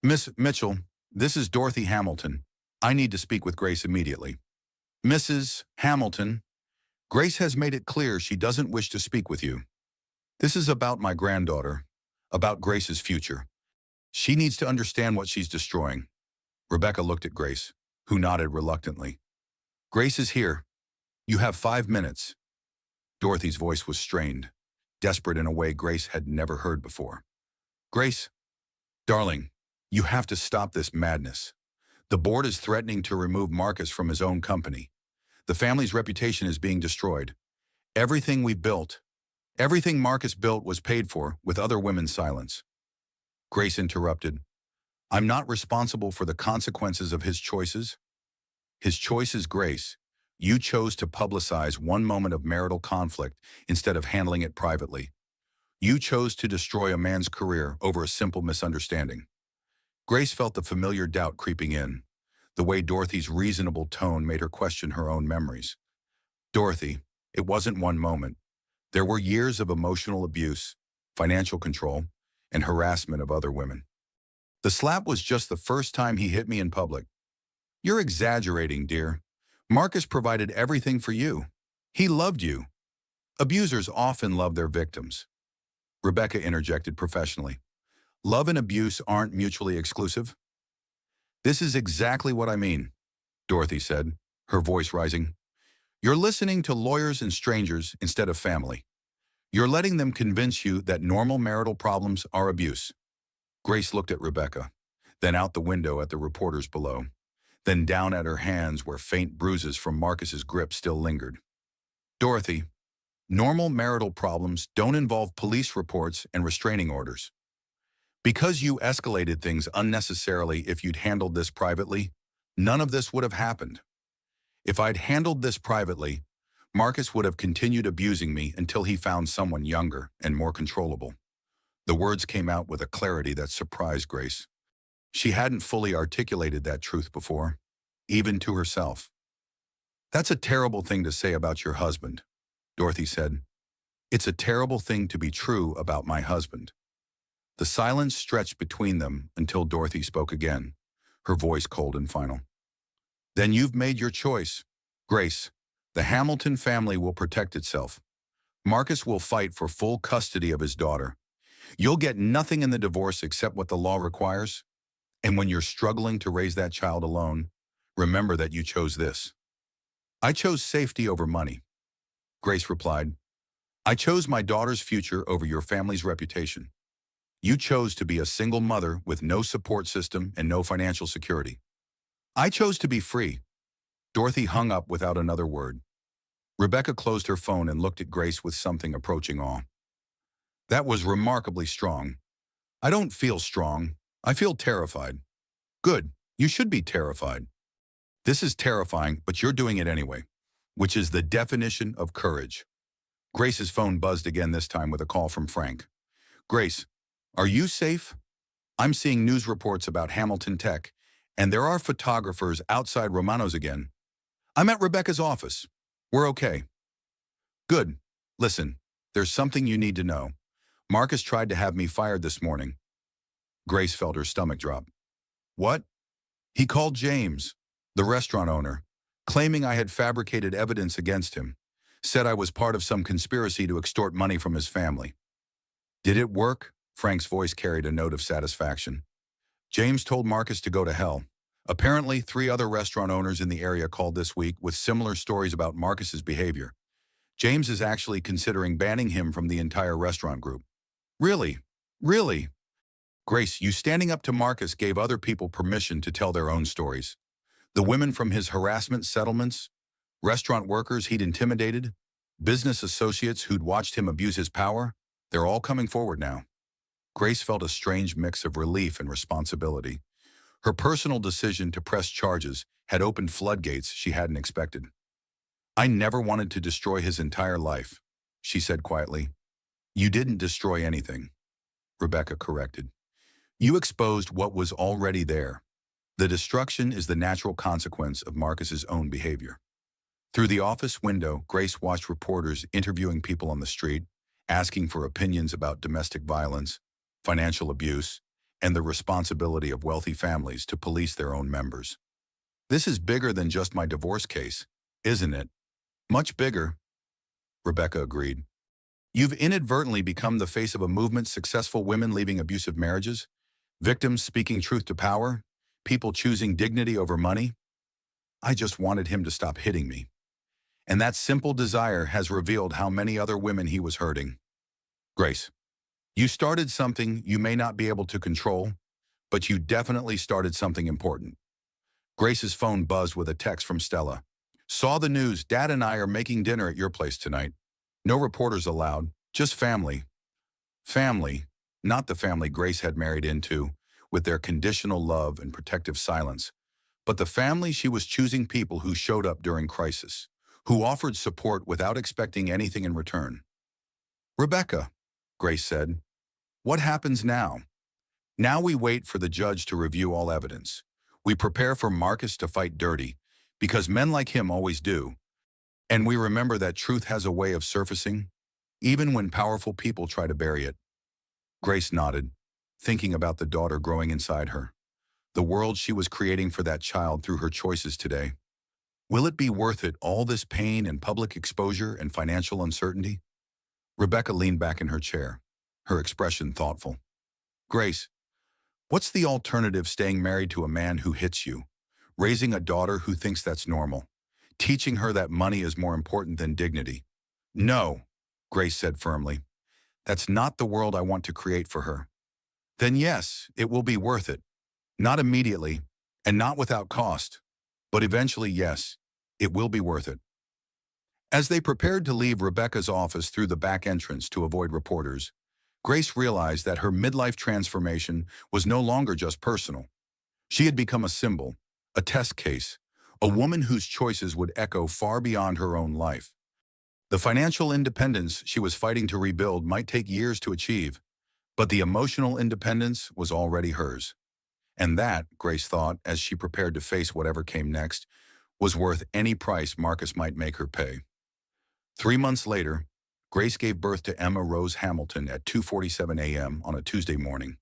"Miss Mitchell, this is Dorothy Hamilton. I need to speak with Grace immediately." "Mrs. Hamilton, Grace has made it clear she doesn't wish to speak with you. This is about my granddaughter, about Grace's future. She needs to understand what she's destroying." Rebecca looked at Grace, who nodded reluctantly. "Grace is here. You have 5 minutes." Dorothy's voice was strained, desperate in a way Grace had never heard before. Grace, darling, you have to stop this madness. The board is threatening to remove Marcus from his own company. The family's reputation is being destroyed. Everything we built, everything Marcus built was paid for with other women's silence. Grace interrupted. I'm not responsible for the consequences of his choices. His choices, Grace. You chose to publicize one moment of marital conflict instead of handling it privately. You chose to destroy a man's career over a simple misunderstanding. Grace felt the familiar doubt creeping in. The way Dorothy's reasonable tone made her question her own memories. Dorothy, it wasn't one moment. There were years of emotional abuse, financial control, and harassment of other women. The slap was just the first time he hit me in public. You're exaggerating, dear. Marcus provided everything for you. He loved you. Abusers often love their victims. Rebecca interjected professionally. Love and abuse aren't mutually exclusive. This is exactly what I mean, Dorothy said, her voice rising. You're listening to lawyers and strangers instead of family. You're letting them convince you that normal marital problems are abuse. Grace looked at Rebecca, then out the window at the reporters below, then down at her hands where faint bruises from Marcus's grip still lingered. Dorothy, normal marital problems don't involve police reports and restraining orders. Because you escalated things unnecessarily if you'd handled this privately, none of this would have happened. If I'd handled this privately, Marcus would have continued abusing me until he found someone younger and more controllable. The words came out with a clarity that surprised Grace. She hadn't fully articulated that truth before, even to herself. That's a terrible thing to say about your husband, Dorothy said. It's a terrible thing to be true about my husband. The silence stretched between them until Dorothy spoke again, her voice cold and final. Then you've made your choice. Grace, the Hamilton family will protect itself. Marcus will fight for full custody of his daughter. You'll get nothing in the divorce except what the law requires. And when you're struggling to raise that child alone, remember that you chose this. I chose safety over money. Grace replied, I chose my daughter's future over your family's reputation. You chose to be a single mother with no support system and no financial security. I chose to be free. Dorothy hung up without another word. Rebecca closed her phone and looked at Grace with something approaching awe. That was remarkably strong. I don't feel strong. I feel terrified. Good. You should be terrified. This is terrifying, but you're doing it anyway, which is the definition of courage. Grace's phone buzzed again, this time with a call from Frank. Grace, are you safe? I'm seeing news reports about Hamilton Tech, and there are photographers outside Romano's again. I'm at Rebecca's office. We're okay. Good. Listen, there's something you need to know. Marcus tried to have me fired this morning. Grace felt her stomach drop. What? He called James, the restaurant owner, claiming I had fabricated evidence against him, said I was part of some conspiracy to extort money from his family. Did it work? Frank's voice carried a note of satisfaction. James told Marcus to go to hell. Apparently, 3 other restaurant owners in the area called this week with similar stories about Marcus's behavior. James is actually considering banning him from the entire restaurant group. Really? Really? Grace, you standing up to Marcus gave other people permission to tell their own stories. The women from his harassment settlements, restaurant workers he'd intimidated, business associates who'd watched him abuse his power, they're all coming forward now. Grace felt a strange mix of relief and responsibility. Her personal decision to press charges had opened floodgates she hadn't expected. I never wanted to destroy his entire life, she said quietly. You didn't destroy anything, Rebecca corrected. You exposed what was already there. The destruction is the natural consequence of Marcus's own behavior. Through the office window, Grace watched reporters interviewing people on the street, asking for opinions about domestic violence, financial abuse, and the responsibility of wealthy families to police their own members. This is bigger than just my divorce case, isn't it? Much bigger, Rebecca agreed. You've inadvertently become the face of a movement: successful women leaving abusive marriages, victims speaking truth to power, people choosing dignity over money. I just wanted him to stop hitting me. And that simple desire has revealed how many other women he was hurting. Grace, you started something you may not be able to control, but you definitely started something important. Grace's phone buzzed with a text from Stella. Saw the news, Dad and I are making dinner at your place tonight. No reporters allowed, just family. Family, not the family Grace had married into, with their conditional love and protective silence, but the family she was choosing, people who showed up during crisis, who offered support without expecting anything in return. Rebecca, Grace said, what happens now? Now we wait for the judge to review all evidence. We prepare for Marcus to fight dirty, because men like him always do. And we remember that truth has a way of surfacing, even when powerful people try to bury it. Grace nodded, thinking about the daughter growing inside her, the world she was creating for that child through her choices today. Will it be worth it, all this pain and public exposure and financial uncertainty? Rebecca leaned back in her chair, her expression thoughtful. Grace, what's the alternative? Staying married to a man who hits you, raising a daughter who thinks that's normal, teaching her that money is more important than dignity? No, Grace said firmly. That's not the world I want to create for her. Then yes, it will be worth it. Not immediately, and not without cost. But eventually, yes, it will be worth it. As they prepared to leave Rebecca's office through the back entrance to avoid reporters, Grace realized that her midlife transformation was no longer just personal. She had become a symbol, a test case, a woman whose choices would echo far beyond her own life. The financial independence she was fighting to rebuild might take years to achieve, but the emotional independence was already hers. And that, Grace thought, as she prepared to face whatever came next, was worth any price Marcus might make her pay. 3 months later, Grace gave birth to Emma Rose Hamilton at 2:47 a.m. on a Tuesday morning.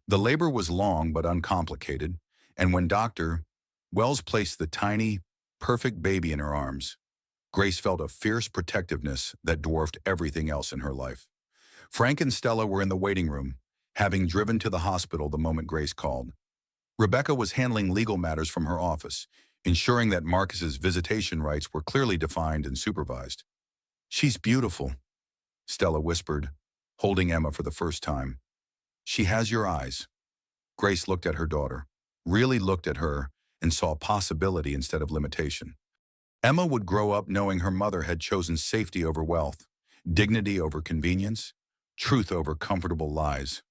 The labor was long but uncomplicated, and when Dr. Wells placed the tiny, perfect baby in her arms, Grace felt a fierce protectiveness that dwarfed everything else in her life. Frank and Stella were in the waiting room, having driven to the hospital the moment Grace called. Rebecca was handling legal matters from her office, ensuring that Marcus's visitation rights were clearly defined and supervised. She's beautiful, Stella whispered, holding Emma for the first time. She has your eyes. Grace looked at her daughter, really looked at her, and saw possibility instead of limitation. Emma would grow up knowing her mother had chosen safety over wealth, dignity over convenience, truth over comfortable lies.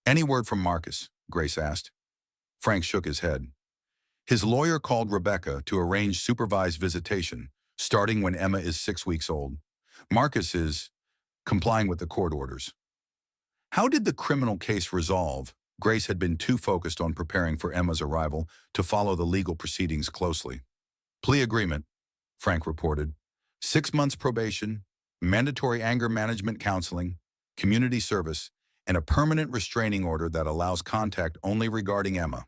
Any word from Marcus? Grace asked. Frank shook his head. His lawyer called Rebecca to arrange supervised visitation, starting when Emma is 6 weeks old. Marcus is complying with the court orders. How did the criminal case resolve? Grace had been too focused on preparing for Emma's arrival to follow the legal proceedings closely. Plea agreement, Frank reported. 6 months probation, mandatory anger management counseling, community service, and a permanent restraining order that allows contact only regarding Emma.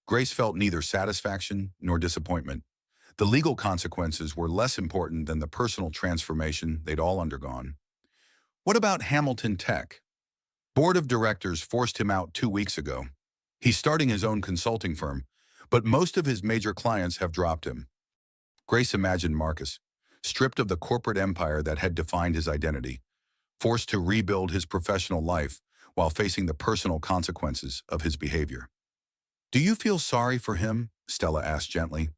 Grace felt neither satisfaction nor disappointment. The legal consequences were less important than the personal transformation they'd all undergone. What about Hamilton Tech? Board of directors forced him out 2 weeks ago. He's starting his own consulting firm, but most of his major clients have dropped him. Grace imagined Marcus, stripped of the corporate empire that had defined his identity, forced to rebuild his professional life while facing the personal consequences of his behavior. Do you feel sorry for him? Stella asked gently.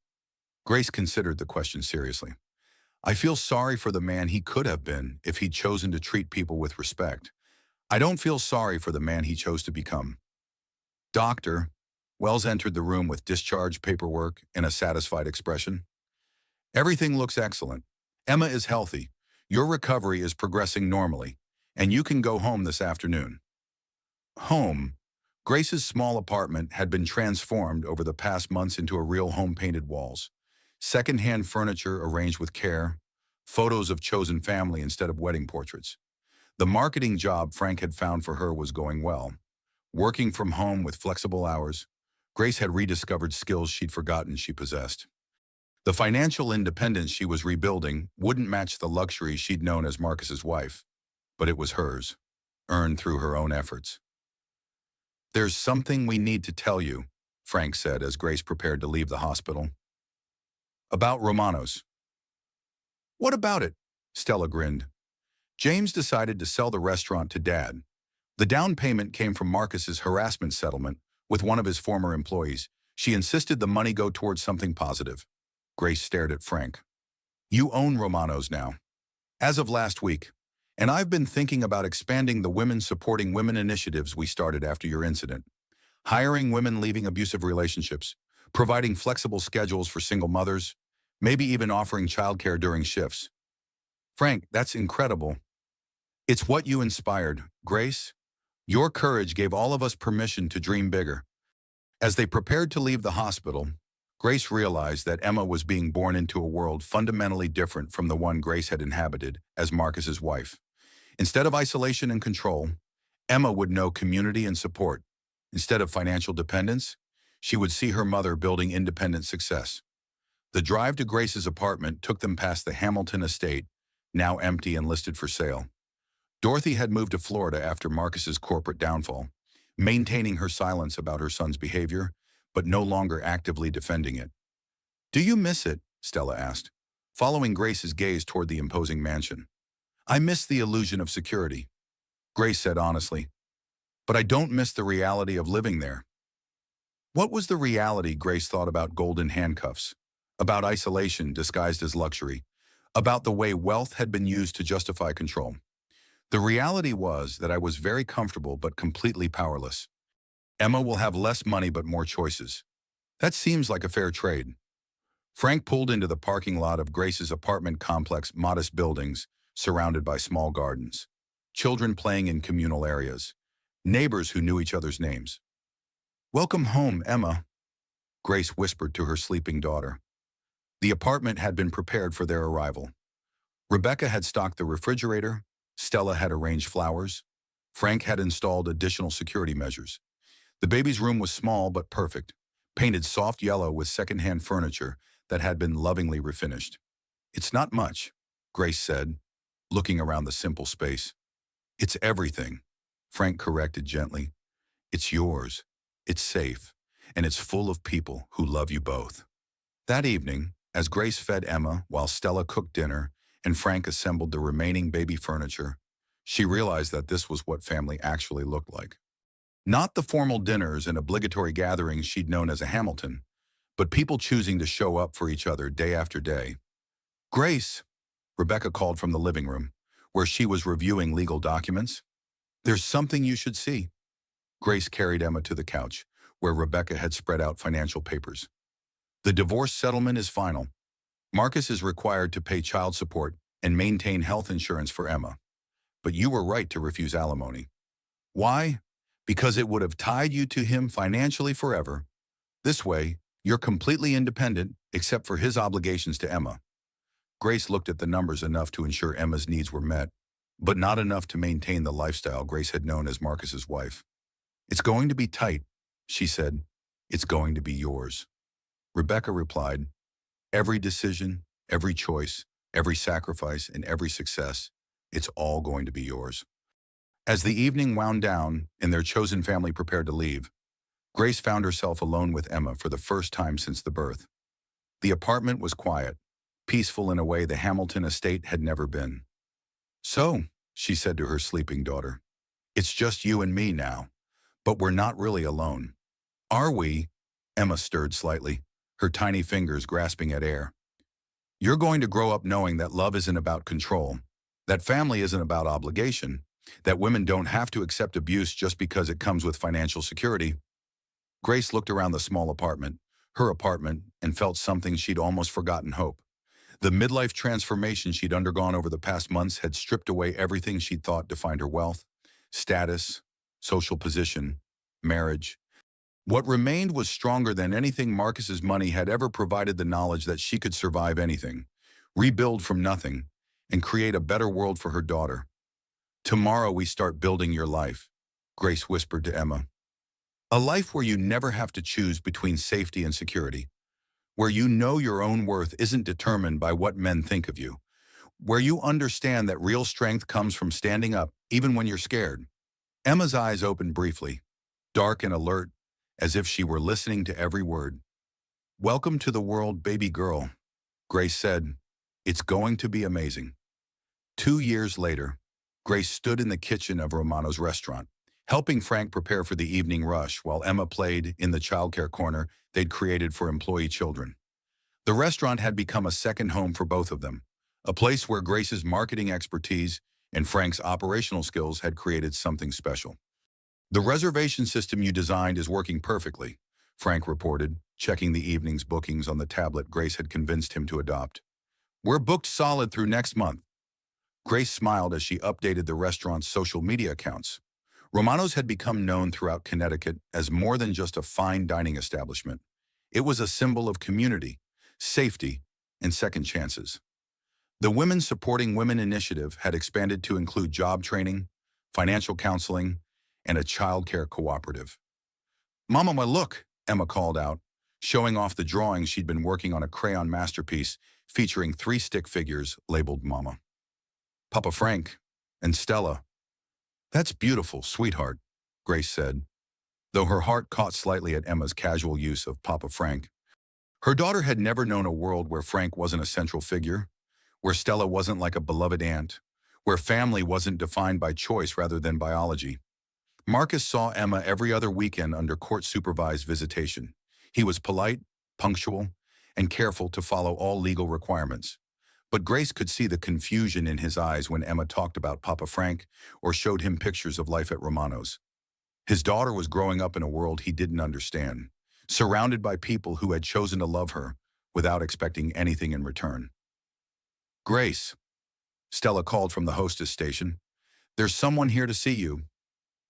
Grace considered the question seriously. I feel sorry for the man he could have been if he'd chosen to treat people with respect. I don't feel sorry for the man he chose to become. Doctor, Wells entered the room with discharge paperwork and a satisfied expression. Everything looks excellent. Emma is healthy. Your recovery is progressing normally, and you can go home this afternoon. Home. Grace's small apartment had been transformed over the past months into a real home, painted walls, second-hand furniture arranged with care, photos of chosen family instead of wedding portraits. The marketing job Frank had found for her was going well. Working from home with flexible hours, Grace had rediscovered skills she'd forgotten she possessed. The financial independence she was rebuilding wouldn't match the luxury she'd known as Marcus's wife, but it was hers, earned through her own efforts. There's something we need to tell you, Frank said as Grace prepared to leave the hospital. About Romanos. What about it? Stella grinned. James decided to sell the restaurant to Dad. The down payment came from Marcus's harassment settlement with one of his former employees. She insisted the money go towards something positive. Grace stared at Frank. You own Romano's now. As of last week. And I've been thinking about expanding the Women Supporting Women initiatives we started after your incident. Hiring women leaving abusive relationships, providing flexible schedules for single mothers, maybe even offering childcare during shifts. Frank, that's incredible. It's what you inspired, Grace. Your courage gave all of us permission to dream bigger. As they prepared to leave the hospital, Grace realized that Emma was being born into a world fundamentally different from the one Grace had inhabited as Marcus's wife. Instead of isolation and control, Emma would know community and support. Instead of financial dependence, she would see her mother building independent success. The drive to Grace's apartment took them past the Hamilton estate, now empty and listed for sale. Dorothy had moved to Florida after Marcus's corporate downfall, maintaining her silence about her son's behavior, but no longer actively defending it. Do you miss it? Stella asked, following Grace's gaze toward the imposing mansion. I miss the illusion of security, Grace said honestly, but I don't miss the reality of living there. What was the reality? Grace thought about golden handcuffs, about isolation disguised as luxury, about the way wealth had been used to justify control. The reality was that I was very comfortable but completely powerless. Emma will have less money but more choices. That seems like a fair trade. Frank pulled into the parking lot of Grace's apartment complex, modest buildings surrounded by small gardens, children playing in communal areas, neighbors who knew each other's names. Welcome home, Emma, Grace whispered to her sleeping daughter. The apartment had been prepared for their arrival. Rebecca had stocked the refrigerator, Stella had arranged flowers, Frank had installed additional security measures. The baby's room was small but perfect, painted soft yellow with second-hand furniture that had been lovingly refinished. It's not much, Grace said, looking around the simple space. It's everything, Frank corrected gently. It's yours, it's safe, and it's full of people who love you both. That evening, as Grace fed Emma while Stella cooked dinner and Frank assembled the remaining baby furniture, she realized that this was what family actually looked like. Not the formal dinners and obligatory gatherings she'd known as a Hamilton, but people choosing to show up for each other day after day. Grace, Rebecca called from the living room, where she was reviewing legal documents. There's something you should see. Grace carried Emma to the couch, where Rebecca had spread out financial papers. The divorce settlement is final. Marcus is required to pay child support and maintain health insurance for Emma. But you were right to refuse alimony. Why? Because it would have tied you to him financially forever. This way, you're completely independent except for his obligations to Emma. Grace looked at the numbers enough to ensure Emma's needs were met, but not enough to maintain the lifestyle Grace had known as Marcus's wife. It's going to be tight, she said. It's going to be yours. Rebecca replied, every decision, every choice, every sacrifice, and every success, it's all going to be yours. As the evening wound down and their chosen family prepared to leave, Grace found herself alone with Emma for the first time since the birth. The apartment was quiet, peaceful in a way the Hamilton estate had never been. So, she said to her sleeping daughter, it's just you and me now, but we're not really alone. Are we? Emma stirred slightly, her tiny fingers grasping at air. You're going to grow up knowing that love isn't about control, that family isn't about obligation, that women don't have to accept abuse just because it comes with financial security. Grace looked around the small apartment, her apartment, and felt something she'd almost forgotten: hope. The midlife transformation she'd undergone over the past months had stripped away everything she'd thought defined her: wealth, status, social position, marriage. What remained was stronger than anything Marcus's money had ever provided: the knowledge that she could survive anything, rebuild from nothing, and create a better world for her daughter. Tomorrow we start building your life, Grace whispered to Emma. A life where you never have to choose between safety and security, where you know your own worth isn't determined by what men think of you, where you understand that real strength comes from standing up even when you're scared. Emma's eyes opened briefly, dark and alert, as if she were listening to every word. Welcome to the world, baby girl, Grace said, It's going to be amazing. 2 years later, Grace stood in the kitchen of Romano's restaurant, helping Frank prepare for the evening rush while Emma played in the childcare corner they'd created for employee children. The restaurant had become a second home for both of them, a place where Grace's marketing expertise and Frank's operational skills had created something special. The reservation system you designed is working perfectly, Frank reported, checking the evening's bookings on the tablet Grace had convinced him to adopt. We're booked solid through next month. Grace smiled as she updated the restaurant's social media accounts. Romano's had become known throughout Connecticut as more than just a fine dining establishment. It was a symbol of community, safety, and second chances. The Women Supporting Women initiative had expanded to include job training, financial counseling, and a childcare cooperative. Mama, look, Emma called out, showing off the drawing she'd been working on, a crayon masterpiece featuring 3 stick figures labeled Mama. Papa Frank and Stella. That's beautiful, sweetheart, Grace said, though her heart caught slightly at Emma's casual use of Papa Frank. Her daughter had never known a world where Frank wasn't a central figure, where Stella wasn't like a beloved aunt, where family wasn't defined by choice rather than biology. Marcus saw Emma every other weekend under court-supervised visitation. He was polite, punctual, and careful to follow all legal requirements. But Grace could see the confusion in his eyes when Emma talked about Papa Frank or showed him pictures of life at Romano's. His daughter was growing up in a world he didn't understand, surrounded by people who had chosen to love her without expecting anything in return. Grace, Stella called from the hostess station. There's someone here to see you.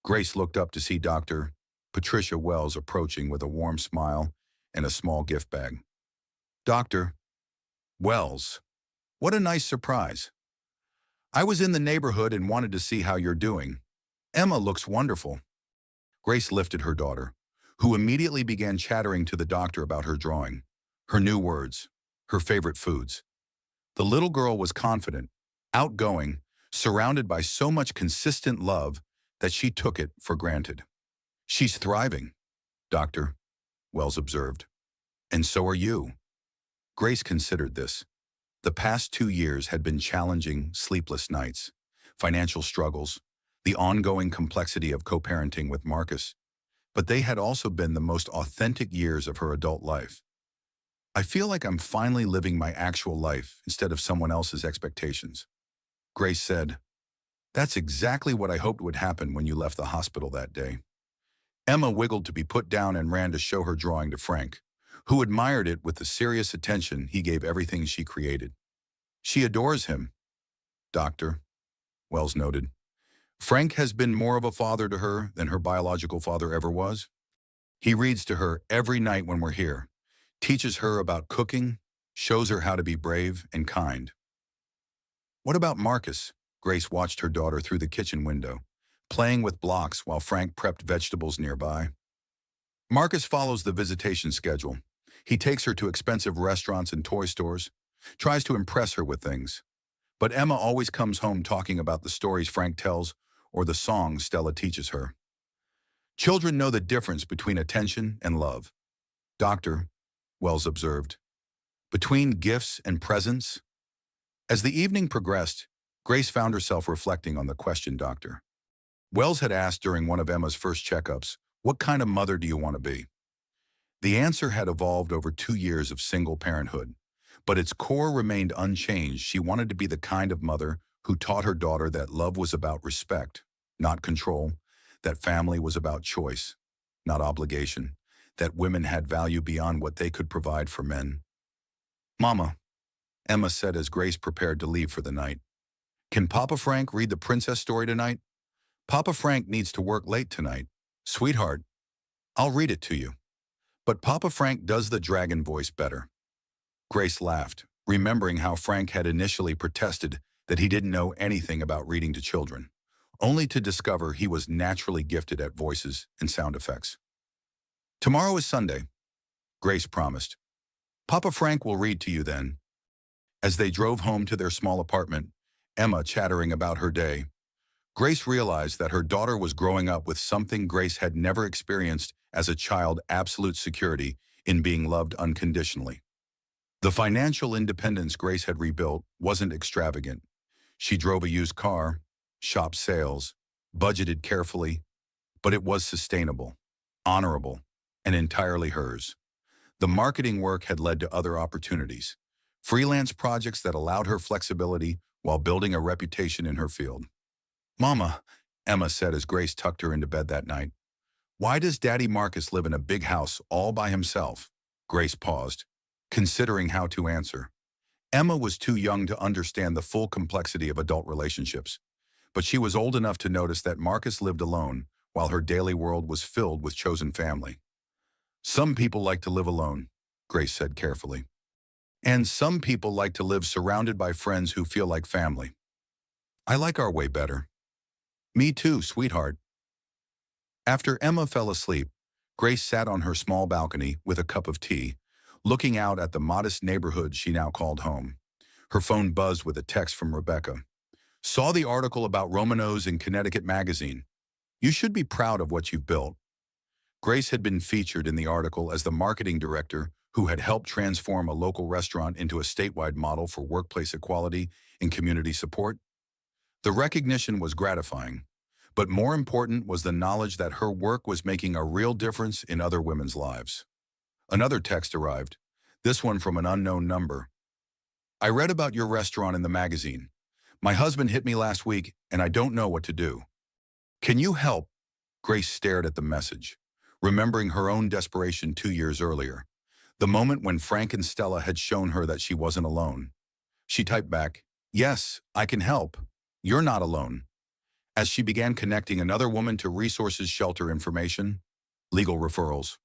Grace looked up to see Dr. Patricia Wells approaching with a warm smile and a small gift bag. Dr. Wells, what a nice surprise. I was in the neighborhood and wanted to see how you're doing. Emma looks wonderful. Grace lifted her daughter, who immediately began chattering to the doctor about her drawing, her new words, her favorite foods. The little girl was confident, outgoing, surrounded by so much consistent love that she took it for granted. She's thriving, Dr. Wells observed. And so are you. Grace considered this. The past 2 years had been challenging, sleepless nights, financial struggles, the ongoing complexity of co-parenting with Marcus, but they had also been the most authentic years of her adult life. I feel like I'm finally living my actual life instead of someone else's expectations. Grace said, That's exactly what I hoped would happen when you left the hospital that day. Emma wiggled to be put down and ran to show her drawing to Frank, who admired it with the serious attention he gave everything she created. She adores him, Dr. Wells noted. Frank has been more of a father to her than her biological father ever was. He reads to her every night when we're here, teaches her about cooking, shows her how to be brave and kind. What about Marcus? Grace watched her daughter through the kitchen window, playing with blocks while Frank prepped vegetables nearby. Marcus follows the visitation schedule. He takes her to expensive restaurants and toy stores, tries to impress her with things. But Emma always comes home talking about the stories Frank tells or the songs Stella teaches her. Children know the difference between attention and love, Dr. Wells observed. Between gifts and presents. As the evening progressed, Grace found herself reflecting on the question Dr. Wells had asked during one of Emma's first checkups, what kind of mother do you want to be? The answer had evolved over 2 years of single parenthood, but its core remained unchanged. She wanted to be the kind of mother who taught her daughter that love was about respect, not control, that family was about choice, not obligation, that women had value beyond what they could provide for men. Mama, Emma said as Grace prepared to leave for the night, can Papa Frank read the princess story tonight? Papa Frank needs to work late tonight. Sweetheart, I'll read it to you. But Papa Frank does the dragon voice better. Grace laughed, remembering how Frank had initially protested that he didn't know anything about reading to children, only to discover he was naturally gifted at voices and sound effects. Tomorrow is Sunday, Grace promised. Papa Frank will read to you then. As they drove home to their small apartment, Emma chattering about her day, Grace realized that her daughter was growing up with something Grace had never experienced as a child: absolute security in being loved unconditionally. The financial independence Grace had rebuilt wasn't extravagant. She drove a used car, shopped sales, budgeted carefully, but it was sustainable, honorable, and entirely hers. The marketing work had led to other opportunities, freelance projects that allowed her flexibility while building a reputation in her field. Mama, Emma said as Grace tucked her into bed that night, why does Daddy Marcus live in a big house all by himself? Grace paused, considering how to answer. Emma was too young to understand the full complexity of adult relationships, but she was old enough to notice that Marcus lived alone while her daily world was filled with chosen family. Some people like to live alone, Grace said carefully. And some people like to live surrounded by friends who feel like family. I like our way better. Me too, sweetheart. After Emma fell asleep, Grace sat on her small balcony with a cup of tea, looking out at the modest neighborhood she now called home. Her phone buzzed with a text from Rebecca. Saw the article about Romano's in Connecticut magazine. You should be proud of what you've built. Grace had been featured in the article as the marketing director who had helped transform a local restaurant into a statewide model for workplace equality and community support. The recognition was gratifying, but more important was the knowledge that her work was making a real difference in other women's lives. Another text arrived, this one from an unknown number. I read about your restaurant in the magazine. My husband hit me last week, and I don't know what to do. Can you help? Grace stared at the message, remembering her own desperation 2 years earlier, the moment when Frank and Stella had shown her that she wasn't alone. She typed back, yes, I can help. You're not alone. As she began connecting another woman to resources, shelter information, legal referrals.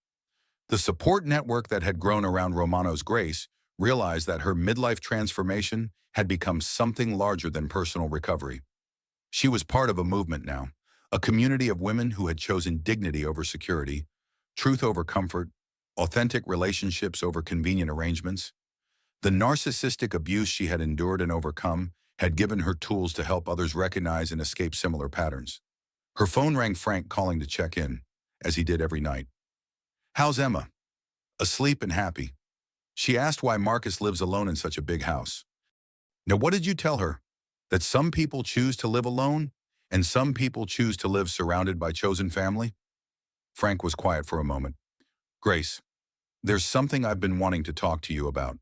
The support network that had grown around Romano's Grace realized that her midlife transformation had become something larger than personal recovery. She was part of a movement now, a community of women who had chosen dignity over security, truth over comfort, authentic relationships over convenient arrangements. The narcissistic abuse she had endured and overcome had given her tools to help others recognize and escape similar patterns. Her phone rang, Frank calling to check in, as he did every night. How's Emma? Asleep and happy. She asked why Marcus lives alone in such a big house. Now, what did you tell her? That some people choose to live alone and some people choose to live surrounded by chosen family? Frank was quiet for a moment. Grace, there's something I've been wanting to talk to you about.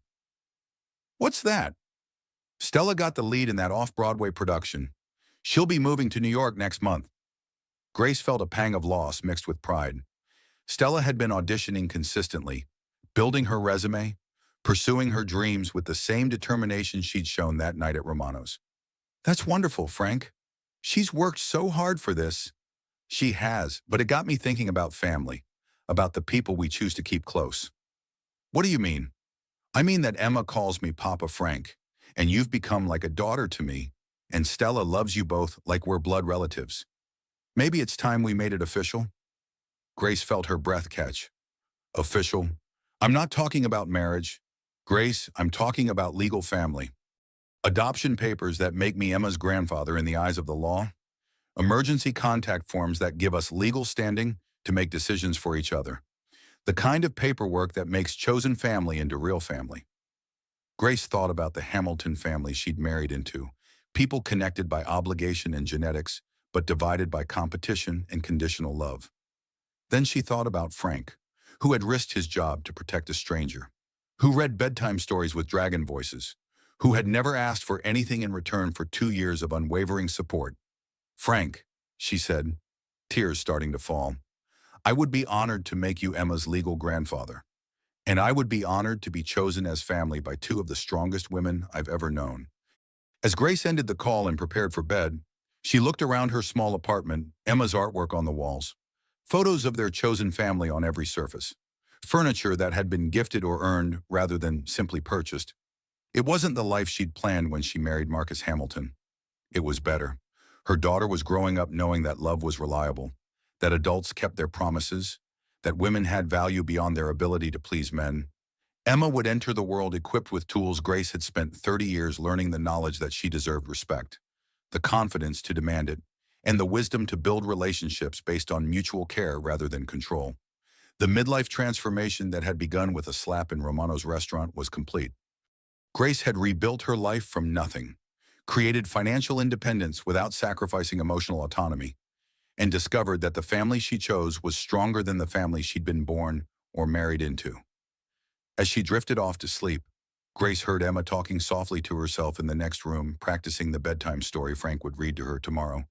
What's that? Stella got the lead in that off-Broadway production. She'll be moving to New York next month. Grace felt a pang of loss mixed with pride. Stella had been auditioning consistently, building her resume, pursuing her dreams with the same determination she'd shown that night at Romano's. That's wonderful, Frank. She's worked so hard for this. She has, but it got me thinking about family, about the people we choose to keep close. What do you mean? I mean that Emma calls me Papa Frank, and you've become like a daughter to me, and Stella loves you both like we're blood relatives. Maybe it's time we made it official? Grace felt her breath catch. Official? I'm not talking about marriage. Grace, I'm talking about legal family. Adoption papers that make me Emma's grandfather in the eyes of the law. Emergency contact forms that give us legal standing to make decisions for each other. The kind of paperwork that makes chosen family into real family. Grace thought about the Hamilton family she'd married into, people connected by obligation and genetics, but divided by competition and conditional love. Then she thought about Frank, who had risked his job to protect a stranger, who read bedtime stories with dragon voices, who had never asked for anything in return for 2 years of unwavering support. Frank, she said, tears starting to fall, I would be honored to make you Emma's legal grandfather. And I would be honored to be chosen as family by 2 of the strongest women I've ever known. As Grace ended the call and prepared for bed, she looked around her small apartment, Emma's artwork on the walls, photos of their chosen family on every surface, furniture that had been gifted or earned rather than simply purchased. It wasn't the life she'd planned when she married Marcus Hamilton. It was better. Her daughter was growing up knowing that love was reliable, that adults kept their promises, that women had value beyond their ability to please men. Emma would enter the world equipped with tools Grace had spent 30 years learning, the knowledge that she deserved respect, the confidence to demand it, and the wisdom to build relationships based on mutual care rather than control. The midlife transformation that had begun with a slap in Romano's restaurant was complete. Grace had rebuilt her life from nothing, created financial independence without sacrificing emotional autonomy, and discovered that the family she chose was stronger than the family she'd been born or married into. As she drifted off to sleep, Grace heard Emma talking softly to herself in the next room, practicing the bedtime story Frank would read to her tomorrow,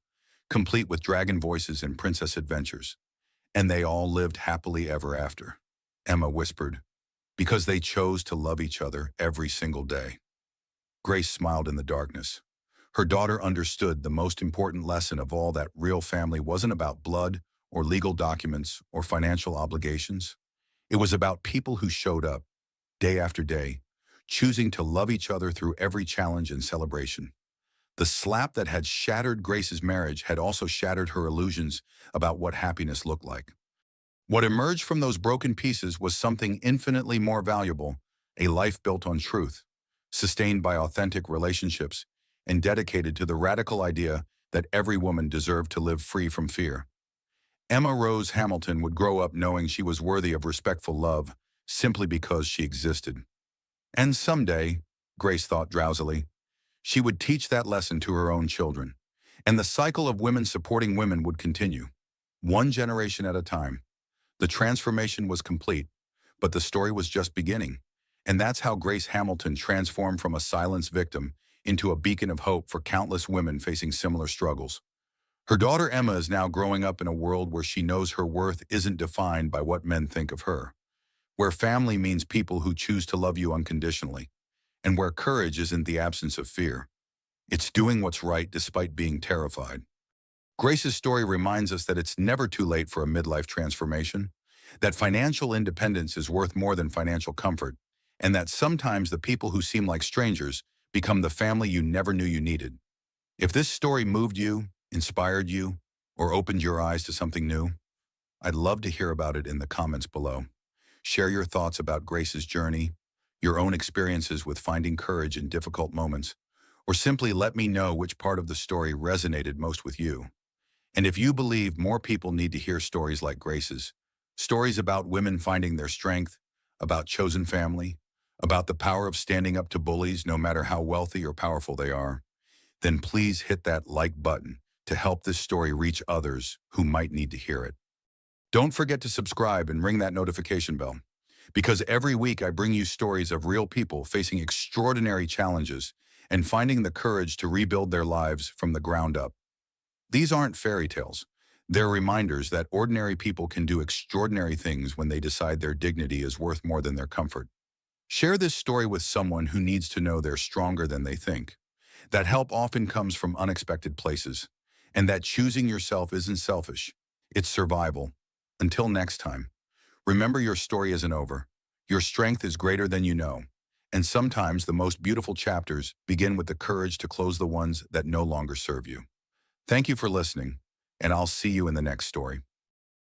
complete with dragon voices and princess adventures. And they all lived happily ever after, Emma whispered, because they chose to love each other every single day. Grace smiled in the darkness. Her daughter understood the most important lesson of all, that real family wasn't about blood or legal documents or financial obligations. It was about people who showed up, day after day, choosing to love each other through every challenge and celebration. The slap that had shattered Grace's marriage had also shattered her illusions about what happiness looked like. What emerged from those broken pieces was something infinitely more valuable, a life built on truth, sustained by authentic relationships, and dedicated to the radical idea that every woman deserved to live free from fear. Emma Rose Hamilton would grow up knowing she was worthy of respectful love simply because she existed. And someday, Grace thought drowsily, she would teach that lesson to her own children, and the cycle of women supporting women would continue, one generation at a time. The transformation was complete, but the story was just beginning, and that's how Grace Hamilton transformed from a silenced victim into a beacon of hope for countless women facing similar struggles. Her daughter Emma is now growing up in a world where she knows her worth isn't defined by what men think of her, where family means people who choose to love you unconditionally, and where courage isn't the absence of fear. It's doing what's right despite being terrified. Grace's story reminds us that it's never too late for a midlife transformation, that financial independence is worth more than financial comfort, and that sometimes the people who seem like strangers become the family you never knew you needed. If this story moved you, inspired you, or opened your eyes to something new, I'd love to hear about it in the comments below. Share your thoughts about Grace's journey, your own experiences with finding courage in difficult moments, or simply let me know which part of the story resonated most with you. And if you believe more people need to hear stories like Grace's, stories about women finding their strength, about chosen family, about the power of standing up to bullies no matter how wealthy or powerful they are, then please hit that like button to help this story reach others who might need to hear it. Don't forget to subscribe and ring that notification bell, because every week I bring you stories of real people facing extraordinary challenges and finding the courage to rebuild their lives from the ground up. These aren't fairy tales. They're reminders that ordinary people can do extraordinary things when they decide their dignity is worth more than their comfort. Share this story with someone who needs to know they're stronger than they think, that help often comes from unexpected places, and that choosing yourself isn't selfish, it's survival. Until next time, remember, your story isn't over. Your strength is greater than you know, and sometimes the most beautiful chapters begin with the courage to close the ones that no longer serve you. Thank you for listening, and I'll see you in the next story.